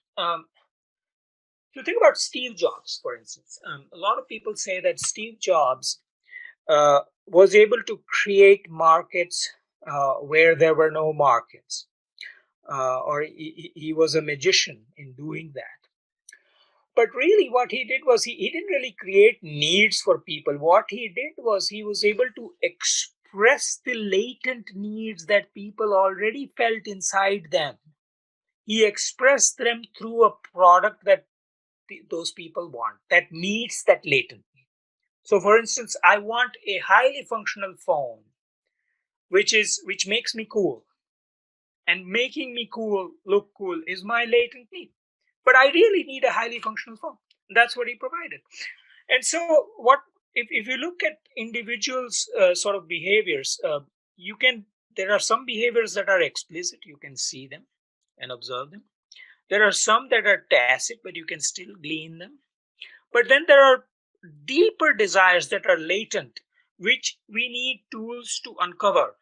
Speaker 2: Steve Jobs, for instance. A lot of people say that Steve Jobs was able to create markets where there were no markets. Or he was a magician in doing that. But really what he did was he didn't really create needs for people. What he did was he was able to express the latent needs that people already felt inside them. He expressed them through a product that those people want, that meets that latent need. So for instance, I want a highly functional phone, which makes me cool. And making me look cool is my latent need. But I really need a highly functional phone. That's what he provided. And so if you look at individuals sort of behaviors, there are some behaviors that are explicit. You can see them and observe them. There are some that are tacit, but you can still glean them. But then there are deeper desires that are latent, which we need tools to uncover.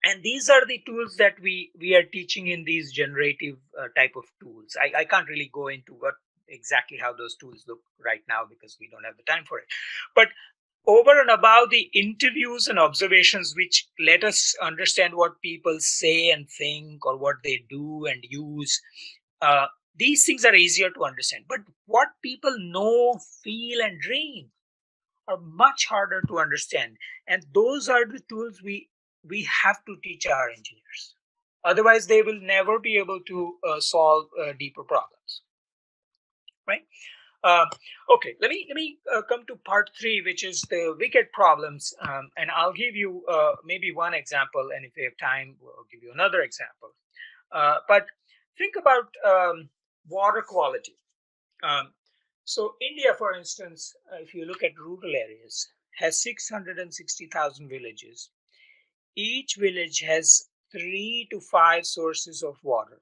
Speaker 2: And these are the tools that we are teaching in these generative type of tools. I can't really go into exactly how those tools look right now because we don't have the time for it. But over and above the interviews and observations, which let us understand what people say and think or what they do and use, these things are easier to understand. But what people know, feel, and dream, are much harder to understand. And those are the tools we have to teach our engineers. Otherwise, they will never be able to solve deeper problems, right? Uh, okay, let me come to part three, which is the wicked problems, and I'll give you maybe one example, and if we have time, we'll give you another example. But think about water quality. Um, so India, for instance, if you look at rural areas, has 660,000 villages. Each village has 3 to 5 sources of water.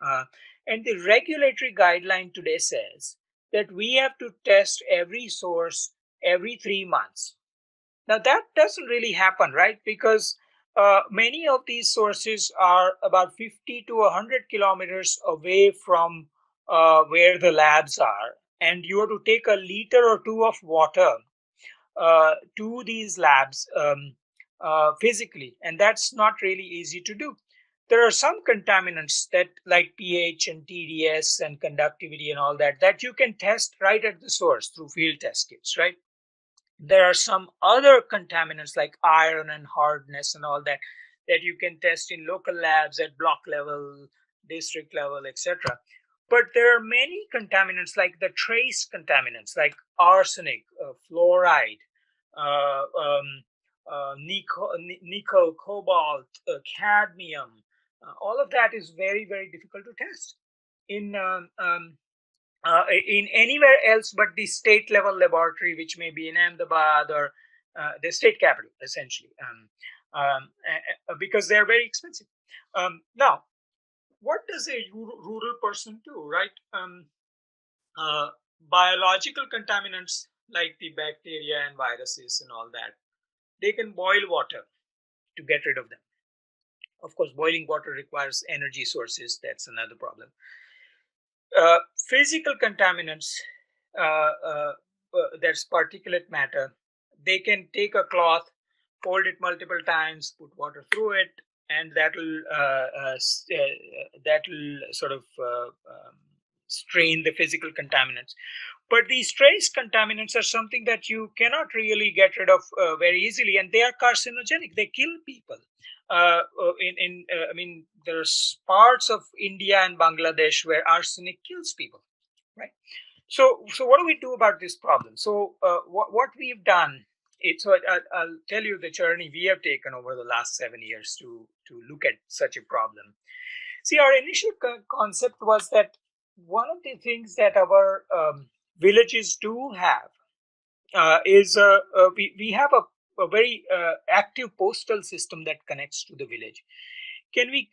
Speaker 2: Uh, and the regulatory guideline today says that we have to test every source every 3 months. Now, that doesn't really happen, right? Because many of these sources are about 50 to 100 kilometers away from where the labs are. And you have to take a liter or two of water to these labs physically, and that's not really easy to do. There are some contaminants that, like pH and TDS and conductivity and all that, that you can test right at the source through field test kits, right? There are some other contaminants like iron and hardness and all that that you can test in local labs at block level, district level, etc. But there are many contaminants like the trace contaminants like arsenic, fluoride, nickel, cobalt, cadmium. All of that is very, very difficult to test in in anywhere else but the state level laboratory, which may be in Ahmedabad or the state capital, essentially, because they're very expensive. Now, what does a rural person do, right? Uh, Biological contaminants like the bacteria and viruses and all that, they can boil water to get rid of them. Of course, boiling water requires energy sources. That's another problem. Uh, Physical contaminants, that's particulate matter, they can take a cloth, fold it multiple times, put water through it, and that'll sort of strain the physical contaminants. But these trace contaminants are something that you cannot really get rid of very easily, and they are carcinogenic. They kill people. I mean, there's parts of India and Bangladesh where arsenic kills people, right? So what do we do about this problem? So what we've done, I'll tell you the journey we have taken over the last 7 years to look at such a problem. See, our initial concept was that one of the things that our villages do have is we have a very active postal system that connects to the village. Can we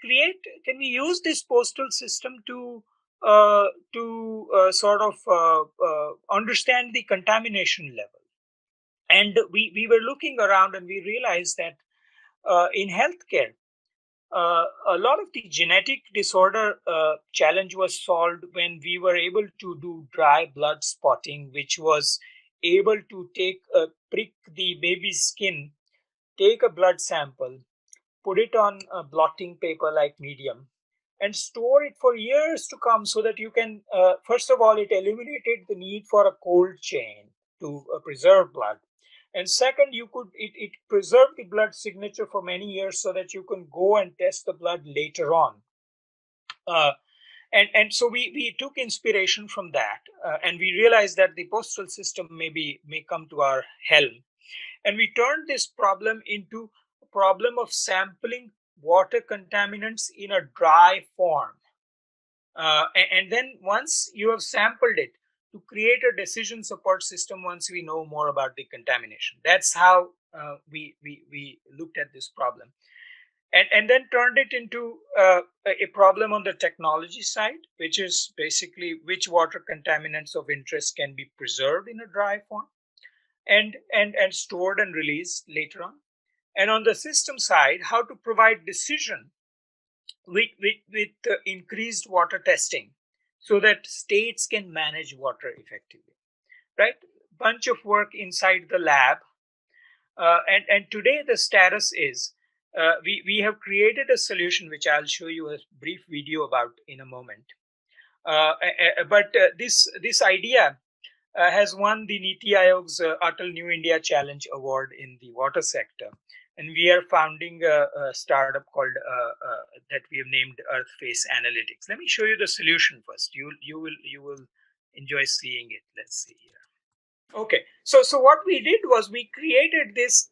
Speaker 2: use this postal system to sort of understand the contamination level? And we were looking around and we realized that in healthcare, a lot of the genetic disorder challenge was solved when we were able to do dry blood spotting, which was able to prick the baby's skin, take a blood sample, put it on a blotting paper like medium, and store it for years to come, so that you can, first of all, it eliminated the need for a cold chain to preserve blood. And second, it preserved the blood signature for many years so that you can go and test the blood later on. Uh, and so we took inspiration from that, and we realized that the postal system may come to our help, and we turned this problem into a problem of sampling water contaminants in a dry form. And then once you have sampled it, to create a decision support system once we know more about the contamination. That's how we looked at this problem. And then turned it into a problem on the technology side, which is basically which water contaminants of interest can be preserved in a dry form and stored and released later on. And on the system side, how to provide decision with increased water testing so that states can manage water effectively, right? Bunch of work inside the lab. And today the status is we have created a solution which I'll show you a brief video about in a moment. But this idea has won the Niti Aayog's Atal New India Challenge Award in the water sector. And we are founding a startup called that we have named Earthface Analytics. Let me show you the solution first. You will enjoy seeing it. Let's see here. Okay, so what we did was we created this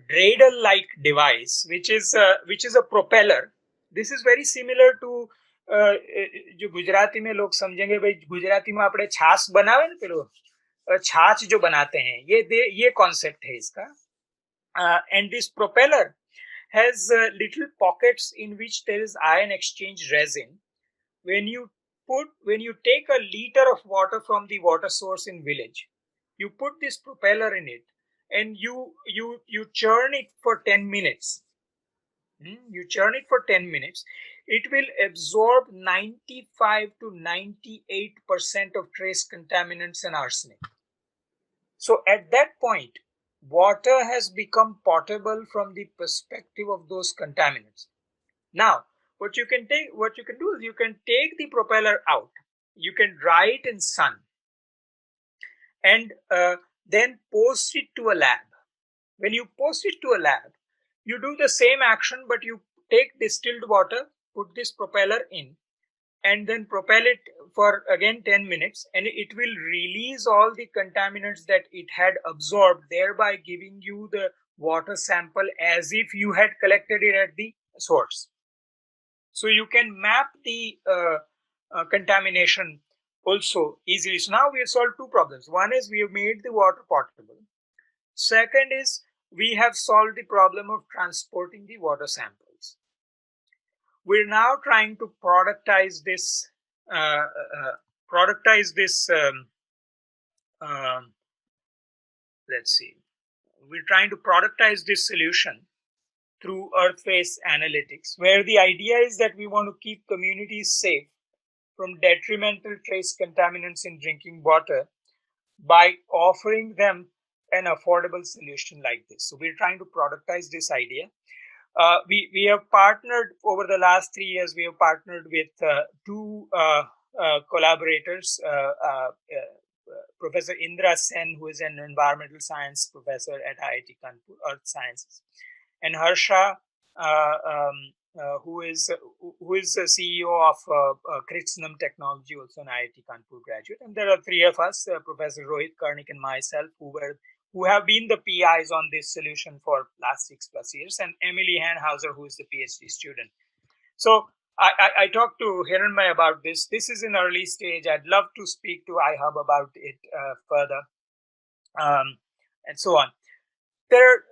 Speaker 2: dreidel-like device, which is a propeller. This is very similar to जो गुजराती में लोग समझेंगे भाई गुजराती में આપણે છાશ બનાવે ને પેલો छाछ जो बनाते हैं ये कॉन्सेप्ट है इसका and this propeller has little pockets in which there is ion exchange resin. When you take a liter of water from the water source in village, you put this propeller in it and you churn it for 10 minutes. You churn it for 10 minutes. It will absorb 95 to 98% of trace contaminants and arsenic. So at that point, water has become potable from the perspective of those contaminants. Now, what you can do is you can take the propeller out, you can dry it in sun, and then post it to a lab. When you post it to a lab, you do the same action, but you take distilled water, put this propeller in, and then propel it for again 10 minutes, and it will release all the contaminants that it had absorbed, thereby giving you the water sample as if you had collected it at the source. So you can map the contamination also easily. So now we have solved two problems. One is we have made the water potable. Second is we have solved the problem of transporting the water samples. We're now trying to productize this. Let's see. We're trying to productize this solution through Earthface Analytics, where the idea is that we want to keep communities safe from detrimental trace contaminants in drinking water by offering them an affordable solution like this. So we're trying to productize this idea. We have partnered over the last 3 years. We have partnered with two collaborators, Professor Indra Sen, who is an environmental science professor at IIT Kanpur, Earth Sciences, and Harsha, who is the CEO of Kritsnam Technology, also an IIT Kanpur graduate. And there are three of us, Professor Rohit Karnik and myself, who have been the PIs on this solution for last 6+ years, and Emily Hanhauser, who is the PhD student. So I talked to Hiranmay about this. This is in early stage. I'd love to speak to iHub about it further, and so on. There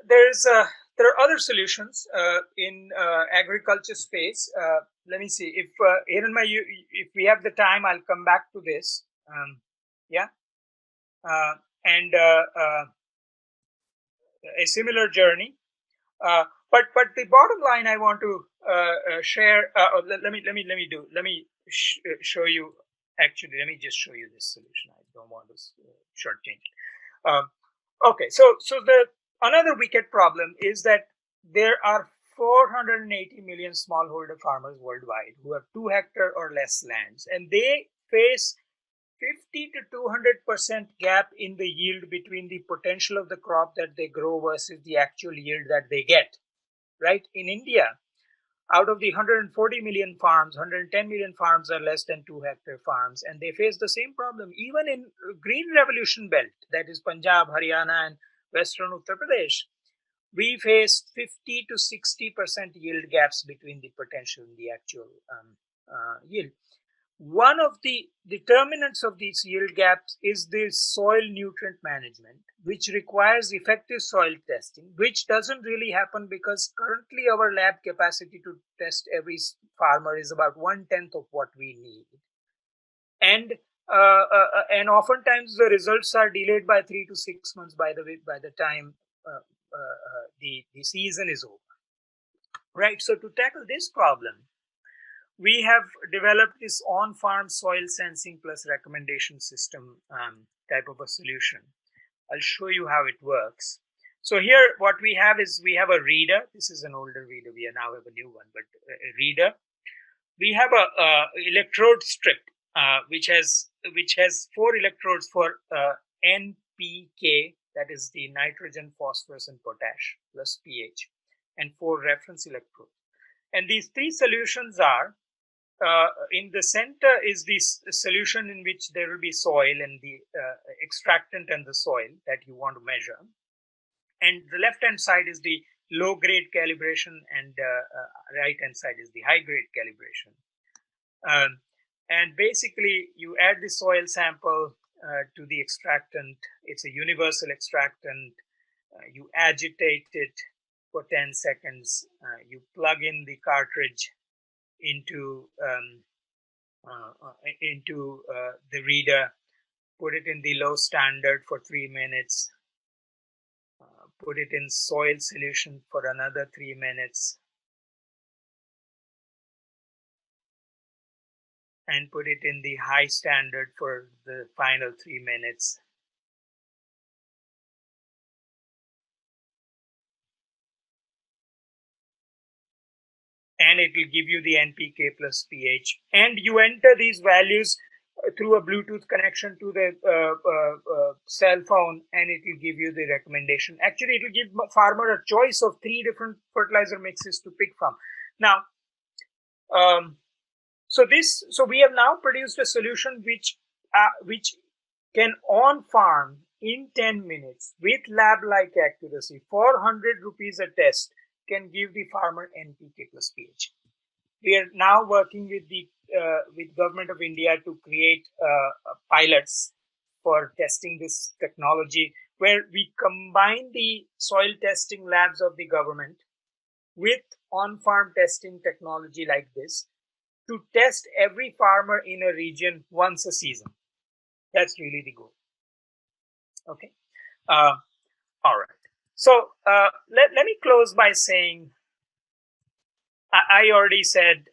Speaker 2: are other solutions in agriculture space. Let me see if Hiranmay, if we have the time, I'll come back to this. A similar journey. But the bottom line I want to share. Let me show you. Actually, let me just show you this solution. I don't want to shortchange it. Okay, so the another wicked problem is that there are 480 million smallholder farmers worldwide who have 2 hectare or less lands, and they face 50 to 200% gap in the yield between the potential of the crop that they grow versus the actual yield that they get. Right? In India, out of the 140 million farms, 110 million farms are less than 2 hectare farms, and they face the same problem. Even in Green Revolution Belt, that is Punjab, Haryana, and Western Uttar Pradesh, we face 50 to 60% yield gaps between the potential and the actual yield. One of the determinants of these yield gaps is the soil nutrient management, which requires effective soil testing, which doesn't really happen because currently our lab capacity to test every farmer is about 1/10 of what we need. And oftentimes the results are delayed by 3 to 6 months by the time the season is over. Right, so to tackle this problem, we have developed this on-farm soil sensing plus recommendation system type of a solution. I'll show you how it works. So here what we have is we have a reader. This is an older reader. We now have a new one, but a reader. We have a electrode strip. which has 4 electrodes for NPK, that is the nitrogen, phosphorus, and potash, plus pH, and 4 reference electrodes. And these 3 solutions are, in the center is this solution in which there will be soil and the extractant and the soil that you want to measure. And the left hand side is the low grade calibration, and right hand side is the high grade calibration. And basically, you add the soil sample to the extractant. It's a universal extractant. You agitate it for 10 seconds. You plug in the cartridge into the reader, put it in the low standard for 3 minutes, put it in soil solution for another 3 minutes, and put it in the high standard for the final 3 minutes. And it will give you the NPK plus pH. And you enter these values through a Bluetooth connection to the cell phone, and it will give you the recommendation. Actually, it will give farmer a choice of 3 different fertilizer mixes to pick from. Now, so we have now produced a solution which can on farm in 10 minutes with lab-like accuracy, 400 rupees a test, can give the farmer NPK plus pH. We are now working with the Government of India to create pilots for testing this technology, where we combine the soil testing labs of the government with on-farm testing technology like this to test every farmer in a region once a season. That's really the goal. Okay. All right. So let me close by saying, I already said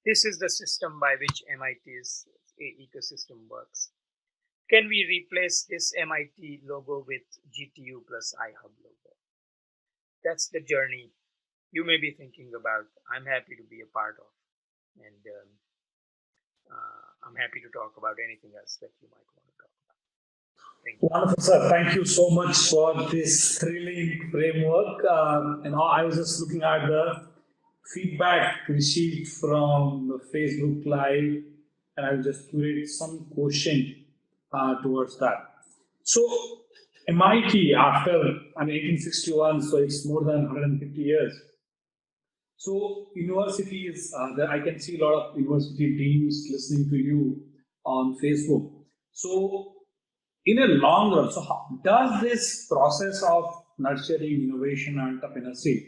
Speaker 2: this is the system by which MIT's ecosystem works. Can we replace this MIT logo with GTU plus iHub logo? That's the journey you may be thinking about. I'm happy to be a part of, and I'm happy to talk about anything else that you might want to talk about. Thank you.
Speaker 1: Wonderful, sir. Thank you so much for this thrilling framework. I was just looking at the feedback received from the Facebook Live, and I will just curate some question towards that. So, MIT, after 1861, so it's more than 150 years. So, universities, I can see a lot of university deans listening to you on Facebook. So, in a long run, so how does this process of nurturing innovation and entrepreneurship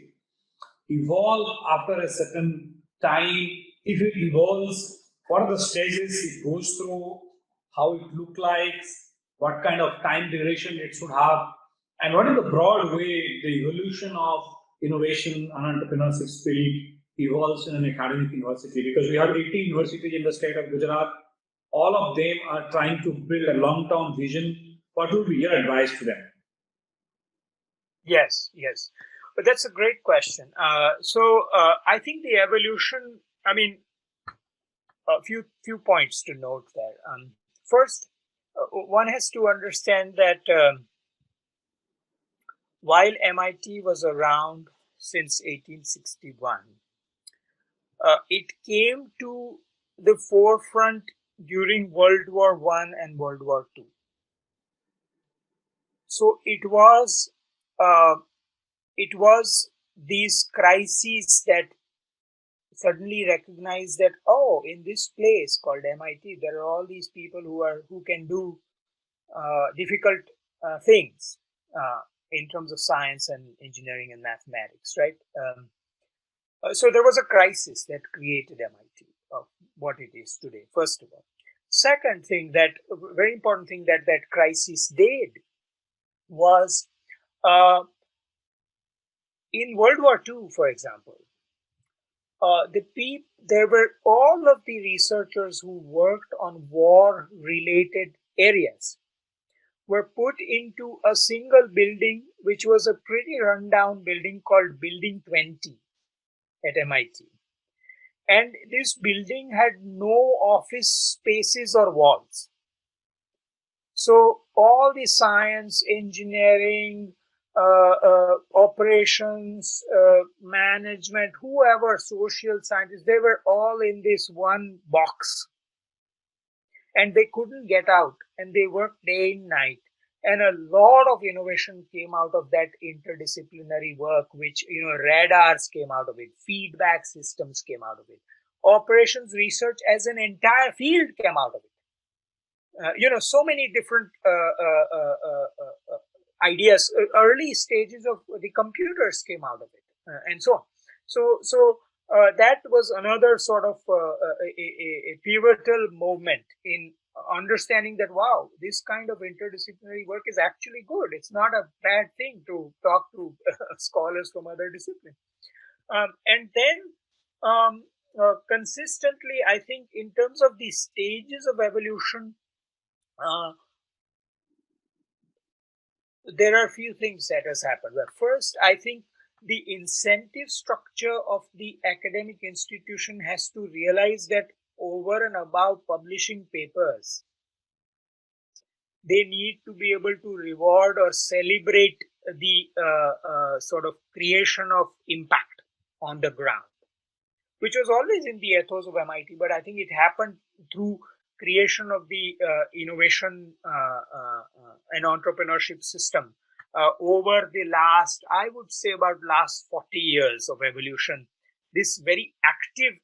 Speaker 1: evolve after a certain time? If it evolves, what are the stages it goes through, how it looks like, what kind of time duration it should have, and what is the broad way the evolution of innovation and entrepreneurship spirit evolves in an academic university? Because we have 80 universities in the state of Gujarat. All of them are trying to build a long-term vision. What would be your advice to them?
Speaker 2: Yes. But that's a great question. I think the evolution, a few points to note there. First, one has to understand that while MIT was around since 1861, it came to the forefront during World War I and World War II. So it was these crises that suddenly recognized that, oh, in this place called MIT, there are all these people who can do difficult things in terms of science and engineering and mathematics, right? So there was a crisis that created MIT of what it is today, first of all. Second thing, that very important thing that crisis did was in World War II, for example, there were all of the researchers who worked on war-related areas were put into a single building, which was a pretty rundown building called Building 20 at MIT. And this building had no office spaces or walls. So all the science, engineering, operations, management, whoever, social scientists, they were all in this one box, and they couldn't get out, and they worked day and night. And a lot of innovation came out of that interdisciplinary work, which, radars came out of it, feedback systems came out of it, operations research as an entire field came out of it. So many different ideas, early stages of the computers came out of it, and so on. So that was another sort of a pivotal moment in understanding that, wow, this kind of interdisciplinary work is actually good. It's not a bad thing to talk to scholars from other disciplines. And then consistently, I think in terms of the stages of evolution, there are a few things that has happened. Well, first, I think the incentive structure of the academic institution has to realize that over and above publishing papers, they need to be able to reward or celebrate the sort of creation of impact on the ground, which was always in the ethos of MIT, but I think it happened through creation of the innovation and entrepreneurship system over the last, I would say, about last 40 years of evolution. This very active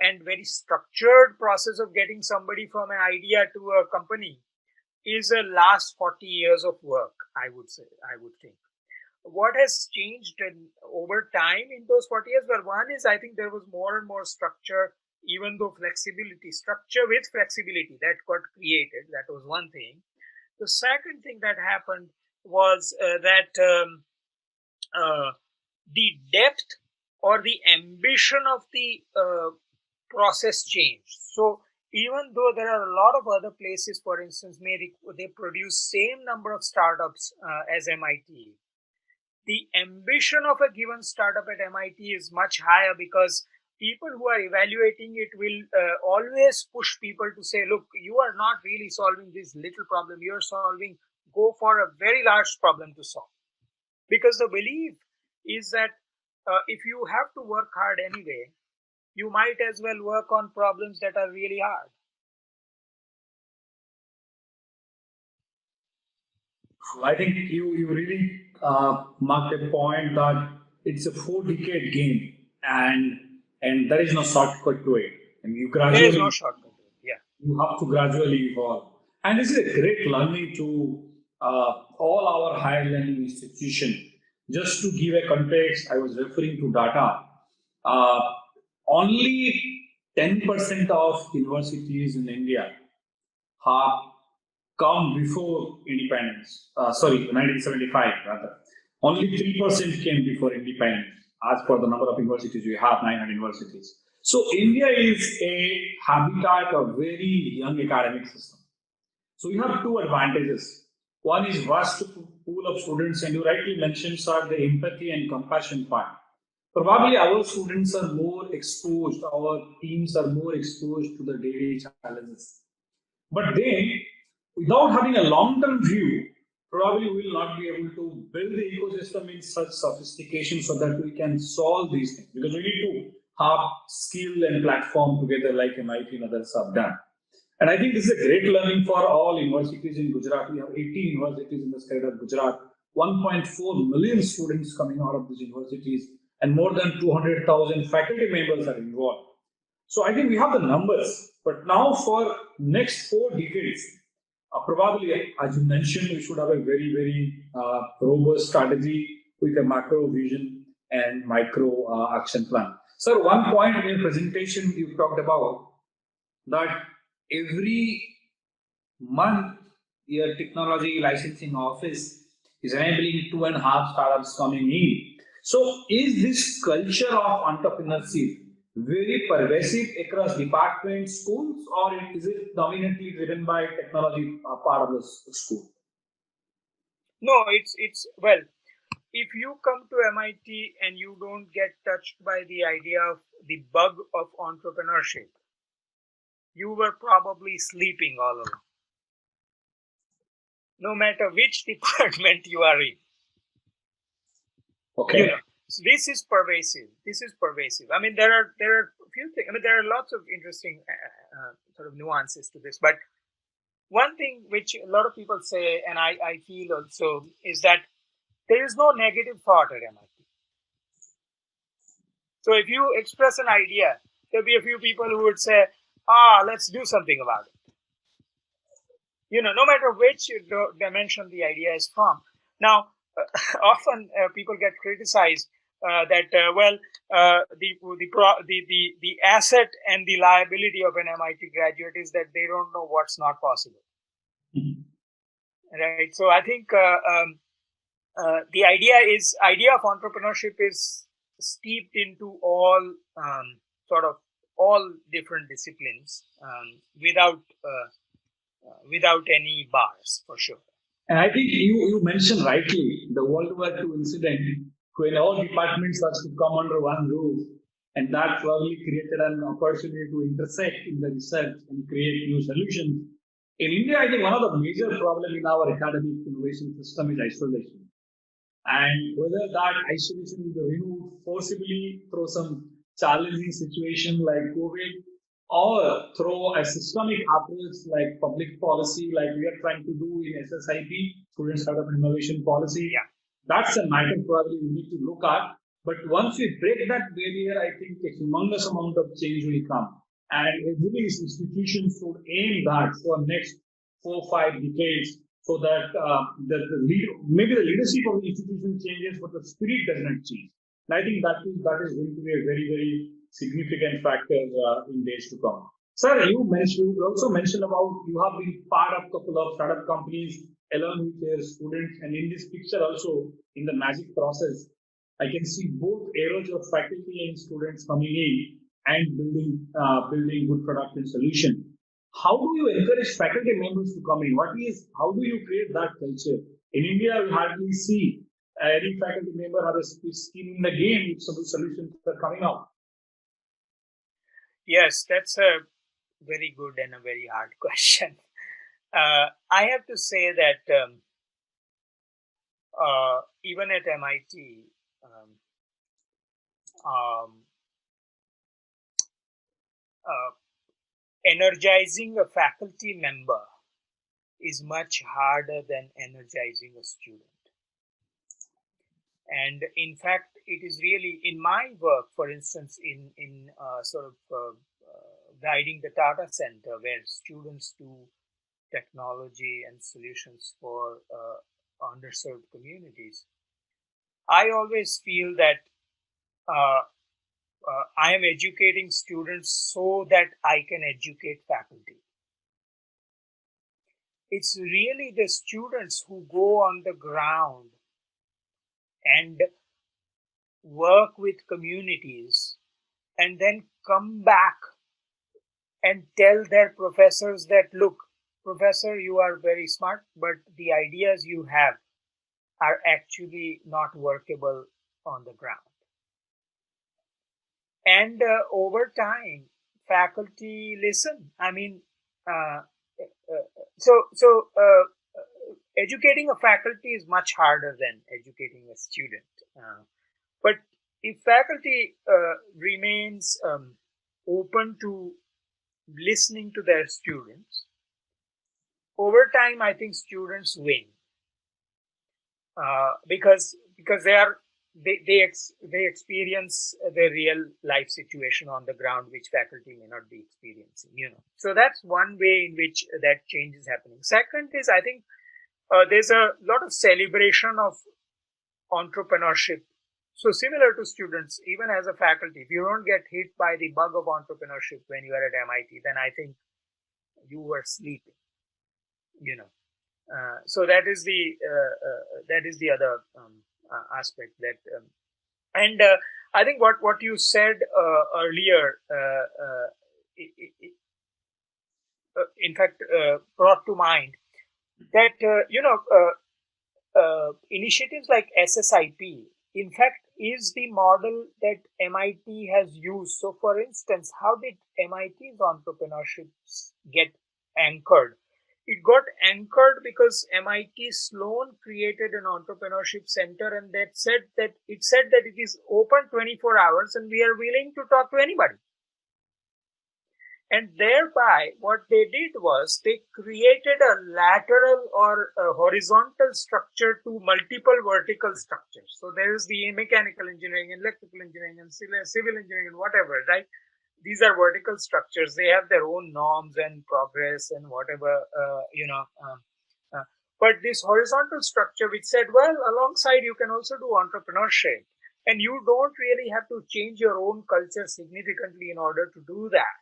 Speaker 2: and very structured process of getting somebody from an idea to a company is a last 40 years of work, I would think. What has changed over time in those 40 years? Well, one is I think there was more and more structure, even though structure with flexibility that got created. That was one thing. The second thing that happened was that the depth or the ambition of the process changed. So even though there are a lot of other places, for instance, they produce same number of startups as MIT, the ambition of a given startup at MIT is much higher because people who are evaluating it will always push people to say, look, you are not really solving this little problem. You're go for a very large problem to solve. Because the belief is that if you have to work hard anyway, you might as well work on problems that are really hard.
Speaker 1: I think you really marked a point that it's a 4-decade game, and there is no shortcut to it. And
Speaker 2: there is no shortcut to it. Yeah,
Speaker 1: you have to gradually evolve. And this is a great learning to all our higher learning institutions. Just to give a context, I was referring to data. Uh, Only 10% of universities in India have come before independence. 1975 rather. Only 3% came before independence. As per the number of universities we have, 900 universities. So India is a habitat of very young academic system. So we have two advantages. One is vast pool of students, and you rightly mentioned, sir, the empathy and compassion part. Probably our students are more exposed, our teams are more exposed to the daily challenges. But then, without having a long-term view, probably we will not be able to build the ecosystem in such sophistication so that we can solve these things. Because we need to have skill and platform together like MIT and others have done. And I think this is a great learning for all universities in Gujarat. We have 18 universities in the state of Gujarat, 1.4 million students coming out of these universities, and more than 200,000 faculty members are involved. So I think we have the numbers, but now for next 4 decades, probably, as you mentioned, we should have a very, very robust strategy with a macro vision and micro action plan. Sir, one point in your presentation you talked about that every month your technology licensing office is enabling 2.5 startups coming in. So is this culture of entrepreneurship very pervasive across departments, schools, or is it dominantly driven by technology part of the school?
Speaker 2: No, it's well. if you come to MIT and you don't get touched by the idea of the bug of entrepreneurship, you were probably sleeping all along, no matter which department you are in.
Speaker 1: Okay.
Speaker 2: So this is pervasive. I mean, there are a few things. I mean, there are lots of interesting sort of nuances to this. But one thing which a lot of people say, and I feel also, is that there is no negative thought at MIT. So if you express an idea, there'll be a few people who would say, let's do something about it. No matter which dimension the idea is from. Now, often people get criticized that the asset and the liability of an MIT graduate is that they don't know what's not possible.
Speaker 1: Mm-hmm.
Speaker 2: Right. So I think the idea of entrepreneurship is steeped into all different disciplines without any bars, for sure.
Speaker 1: And I think you mentioned rightly the World War II incident when all departments has to come under one roof, and that probably created an opportunity to intersect in the research and create new solutions. In India, I think one of the major problems in our academic innovation system is isolation. And whether that isolation is removed forcibly through some challenging situation like COVID, or through a systemic approach like public policy, like we are trying to do in SSIP, Student Startup Innovation Policy.
Speaker 2: Yeah.
Speaker 1: That's a matter probably we need to look at. But once we break that barrier, I think a humongous amount of change will come. And really, institutions should aim that for next 4-5 decades, so that maybe the leadership of the institution changes, but the spirit does not change. And I think that is going to be a very, very significant factor in days to come. Sir, you also mentioned about you have been part of a couple of startup companies along with your students, and in this picture also in the magic process, I can see both arrows of faculty and students coming in and building good product and solution. How do you encourage faculty members to come in? How do you create that culture? In India, we hardly see any faculty member have a skin in the game if some solutions are coming out.
Speaker 2: Yes, that's a very good and a very hard question. I have to say that even at MIT, energizing a faculty member is much harder than energizing a student. And in fact, it is really in my work, for instance, in guiding the Tata Center, where students do technology and solutions for underserved communities. I always feel that I am educating students so that I can educate faculty. It's really the students who go on the ground and work with communities and then come back and tell their professors that, look, professor, you are very smart, but the ideas you have are actually not workable on the ground. And over time, faculty listen. I mean, educating a faculty is much harder than educating a student. But if faculty remains open to listening to their students, over time, I think students win because they experience the real life situation on the ground, which faculty may not be experiencing. So that's one way in which that change is happening. Second is, I think there's a lot of celebration of entrepreneurship. So similar to students, even as a faculty, if you don't get hit by the bug of entrepreneurship when you are at MIT, then I think you were sleeping. So that is the other aspect that, and I think what you said earlier, in fact, brought to mind that initiatives like SSIP, in fact, is the model that MIT has used. So, for instance, how did MIT's entrepreneurship get anchored? It got anchored because MIT Sloan created an entrepreneurship center, and it said that it is open 24 hours and we are willing to talk to anybody. And thereby, what they did was they created a lateral or a horizontal structure to multiple vertical structures. So there is the mechanical engineering, electrical engineering, and civil engineering, and whatever, right? These are vertical structures. They have their own norms and progress and whatever, but this horizontal structure, which said, well, alongside you can also do entrepreneurship, and you don't really have to change your own culture significantly in order to do that.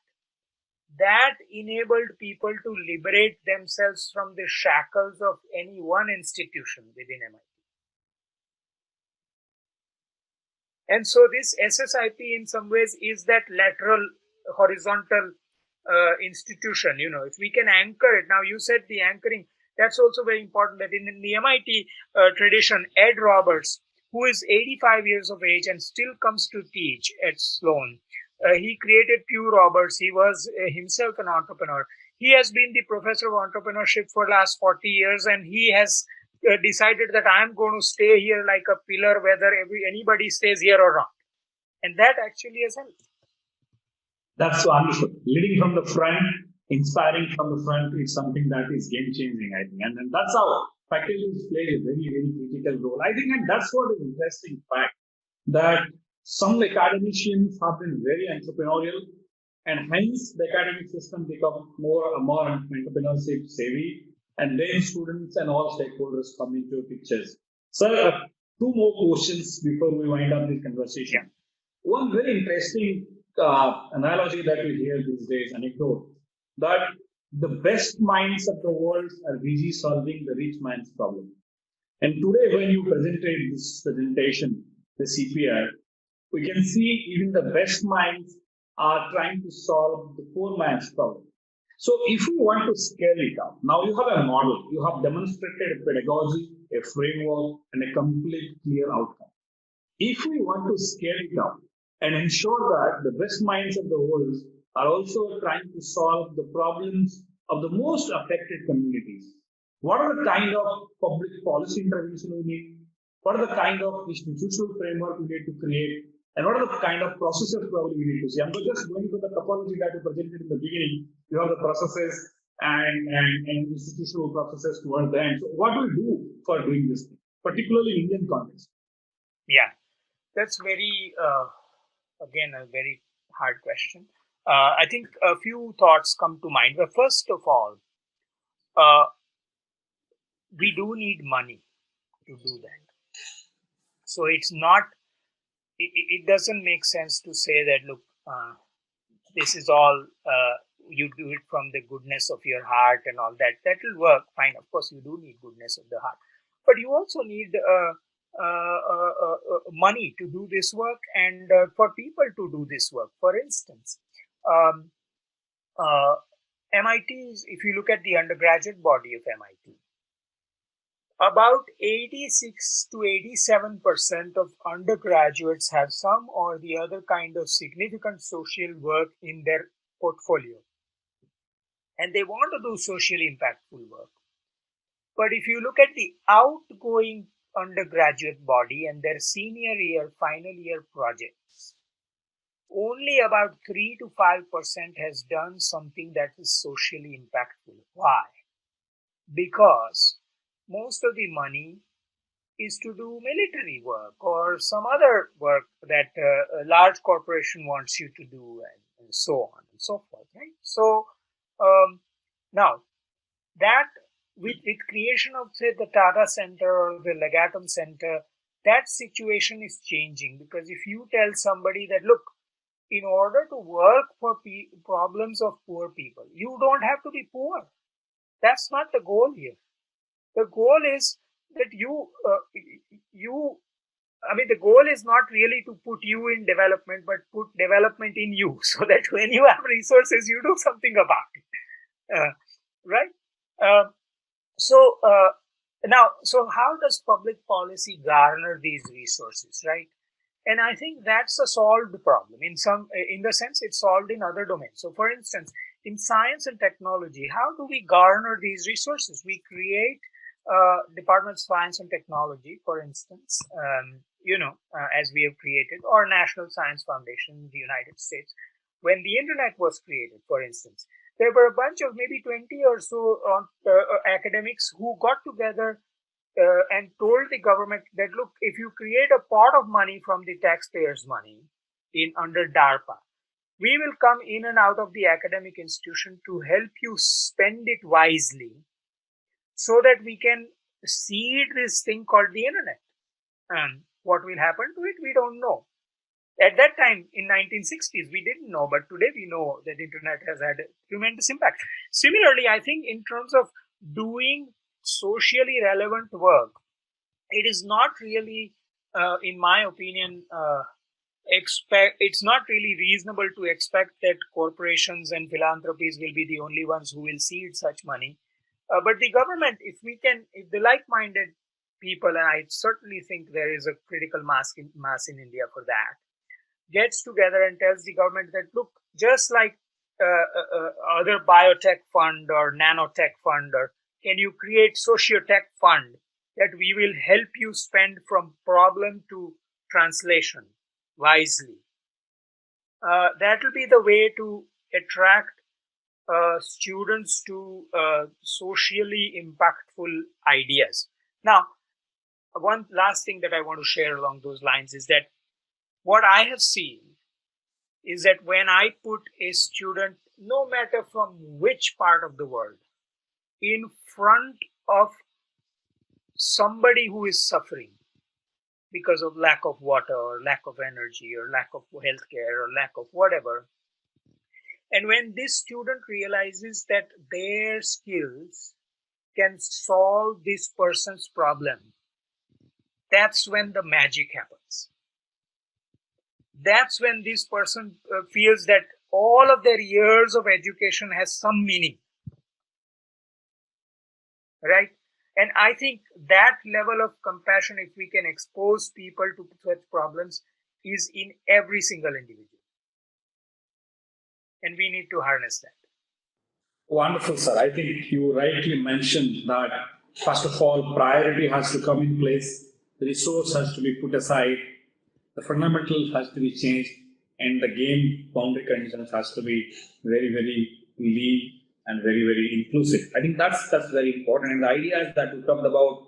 Speaker 2: That enabled people to liberate themselves from the shackles of any one institution within MIT. And so this SSIP in some ways is that lateral horizontal institution. If we can anchor it. Now you said the anchoring, that's also very important, that in the MIT tradition, Ed Roberts, who is 85 years of age and still comes to teach at Sloan, he created Pew Roberts. He was himself an entrepreneur. He has been the professor of entrepreneurship for the last 40 years, and he has decided that I'm going to stay here like a pillar, whether anybody stays here or not. And that actually has helped.
Speaker 1: That's wonderful. Leading from the front, inspiring from the front is something that is game changing, I think. And that's how faculties play a very, very critical role. I think, and that's what is interesting fact, that some academicians have been very entrepreneurial, and hence the academic system become more entrepreneurship savvy, and then students and all stakeholders come into pictures. Sir, two more questions before we wind up this conversation.
Speaker 2: Yeah.
Speaker 1: One very interesting analogy that we hear these days, anecdote, that the best minds of the world are busy solving the rich man's problem. And today, when you presented this presentation, the CPR, we can see even the best minds are trying to solve the poor man's problem. So if we want to scale it up, now you have a model, you have demonstrated a pedagogy, a framework, and a complete clear outcome. If we want to scale it up and ensure that the best minds of the world are also trying to solve the problems of the most affected communities, what are the kind of public policy intervention we need? What are the kind of institutional framework we need to create? And what are the kind of processes probably we need to see? I'm just going to the topology that you presented in the beginning. You have the processes and institutional processes towards the end. So what do we do for doing this thing, particularly in Indian context?
Speaker 2: Yeah, that's very, again, a very hard question. I think a few thoughts come to mind. But first of all, we do need money to do that. So it's not, it doesn't make sense to say that, look, this is all, you do it from the goodness of your heart and all that. That will work fine. Of course, you do need goodness of the heart. But you also need money to do this work and for people to do this work. For instance, MIT's, if you look at the undergraduate body of MIT, about 86 to 87% of undergraduates have some or the other kind of significant social work in their portfolio. And they want to do socially impactful work. But if you look at the outgoing undergraduate body and their senior year, final year projects, only about 3 to 5% has done something that is socially impactful. Why? Because most of the money is to do military work or some other work that a large corporation wants you to do, and so on and so forth, right? So now that with creation of, say, the Tata Center or the Legatum Center, that situation is changing, because if you tell somebody that, look, in order to work for problems of poor people, you don't have to be poor. That's not the goal here. The goal is that the goal is not really to put you in development, but put development in you, so that when you have resources, you do something about it. Right? Now, so how does public policy garner these resources, right? And I think that's a solved problem in the sense it's solved in other domains. So for instance, in science and technology, how do we garner these resources? We create departments of science and technology, for instance, as we have created, or National Science Foundation in the United States. When the internet was created, for instance, there were a bunch of maybe 20 or so academics who got together and told the government that, look, if you create a pot of money from the taxpayers' money in under DARPA, we will come in and out of the academic institution to help you spend it wisely so that we can seed this thing called the internet. And what will happen to it, we don't know. At that time, in 1960s, we didn't know, but today we know that internet has had a tremendous impact. Similarly, I think in terms of doing socially relevant work, it is not really, in my opinion, it's not really reasonable to expect that corporations and philanthropies will be the only ones who will seed such money. But the government, if the like-minded people, and I certainly think there is a critical mass in India for that, gets together and tells the government that, look, just like other biotech fund or nanotech fund, or can you create socio-tech fund that we will help you spend from problem to translation wisely. That will be the way to attract students to socially impactful ideas. Now, one last thing that I want to share along those lines is that what I have seen is that when I put a student, no matter from which part of the world, in front of somebody who is suffering because of lack of water or lack of energy or lack of healthcare or lack of whatever, and when this student realizes that their skills can solve this person's problem, that's when the magic happens. That's when this person feels that all of their years of education has some meaning, right? And I think that level of compassion, if we can expose people to such problems, is in every single individual. And we need to harness that.
Speaker 1: Wonderful, sir. I think you rightly mentioned that, first of all, priority has to come in place, the resource has to be put aside, the fundamental has to be changed, and the game boundary conditions has to be very, very lean and very, very inclusive. I think that's very important. And the idea is that we talked about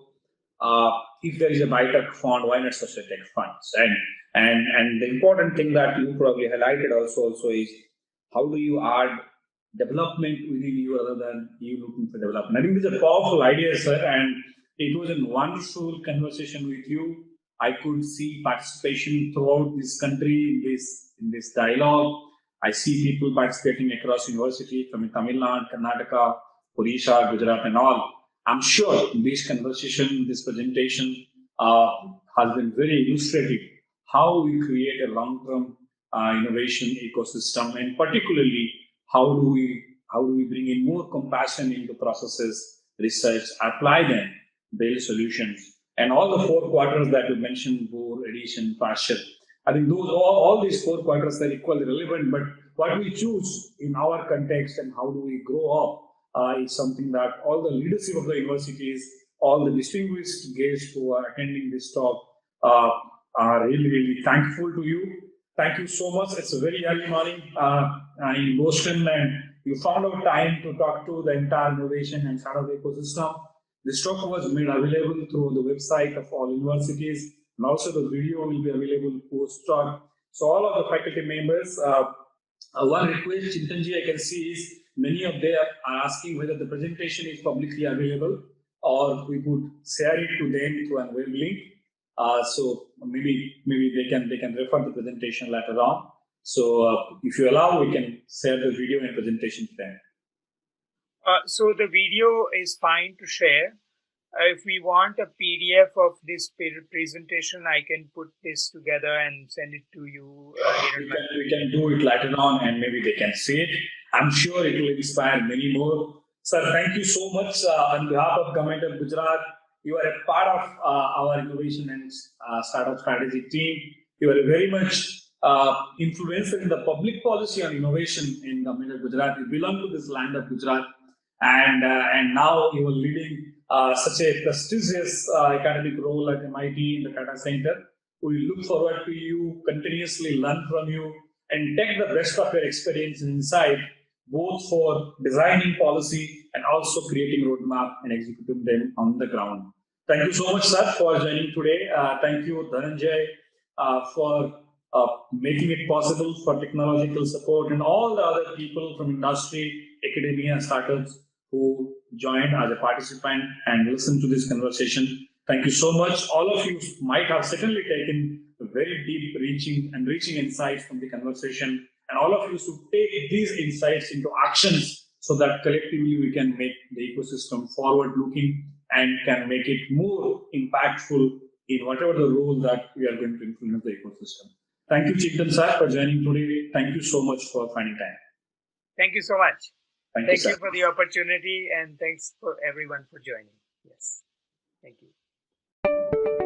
Speaker 1: if there is a biotech fund, why not socio-tech funds? And the important thing that you probably highlighted also is how do you add development within you other than you looking for development. I think these are powerful ideas, sir, and it was a wonderful conversation with you. I could see participation throughout this country in this dialogue. I see people participating across university from Tamil Nadu, Karnataka, Odisha, Gujarat, and all. I'm sure this conversation, this presentation has been very illustrative. How we create a long-term innovation ecosystem, and particularly how do we bring in more compassion into processes, research, apply them, build solutions, and all the four quarters that you mentioned, bore, addition, partial. I think those all these four quarters are equally relevant, but what we choose in our context and how do we grow up is something that all the leadership of the universities, all the distinguished guests who are attending this talk are really, really thankful to you. Thank you so much. It's a very early morning in Boston, and you found out time to talk to the entire innovation and startup ecosystem. This talk was made available through the website of all universities, and also the video will be available post-talk. So all of the faculty members, one request, Chintanji, I can see is many of them are asking whether the presentation is publicly available or we could share it to them through a web link. So maybe they can refer the presentation later on. So if you allow, we can share the video and presentation to them.
Speaker 2: So the video is fine to share. If we want a PDF of this presentation, I can put this together and send it to you.
Speaker 1: We can do it later on, and maybe they can see it. I'm sure it will inspire many more. Sir, thank you so much on behalf of Government of Gujarat You are a part of our innovation and startup strategy team. You are very much influencer in the public policy on innovation in the middle of Gujarat. You belong to this land of Gujarat, and now you are leading such a prestigious academic role at MIT in the Tata Center. We look forward to you, continuously learn from you, and take the best of your experience and insight, both for designing policy and also creating roadmap and executing them on the ground. Thank you so much, sir, for joining today. Thank you, Dhananjay, for making it possible for technological support and all the other people from industry, academia, startups who joined as a participant and listened to this conversation. Thank you so much. All of you might have certainly taken very deep, reaching insights from the conversation, and all of you should take these insights into actions so that collectively we can make the ecosystem forward-looking and can make it more impactful in whatever the role that we are going to influence the ecosystem. Thank you, Chintan sir, for joining today. Thank you so much for finding time.
Speaker 2: Thank you so much.
Speaker 1: Thank
Speaker 2: you for the opportunity, and thanks for everyone for joining. Yes. Thank you.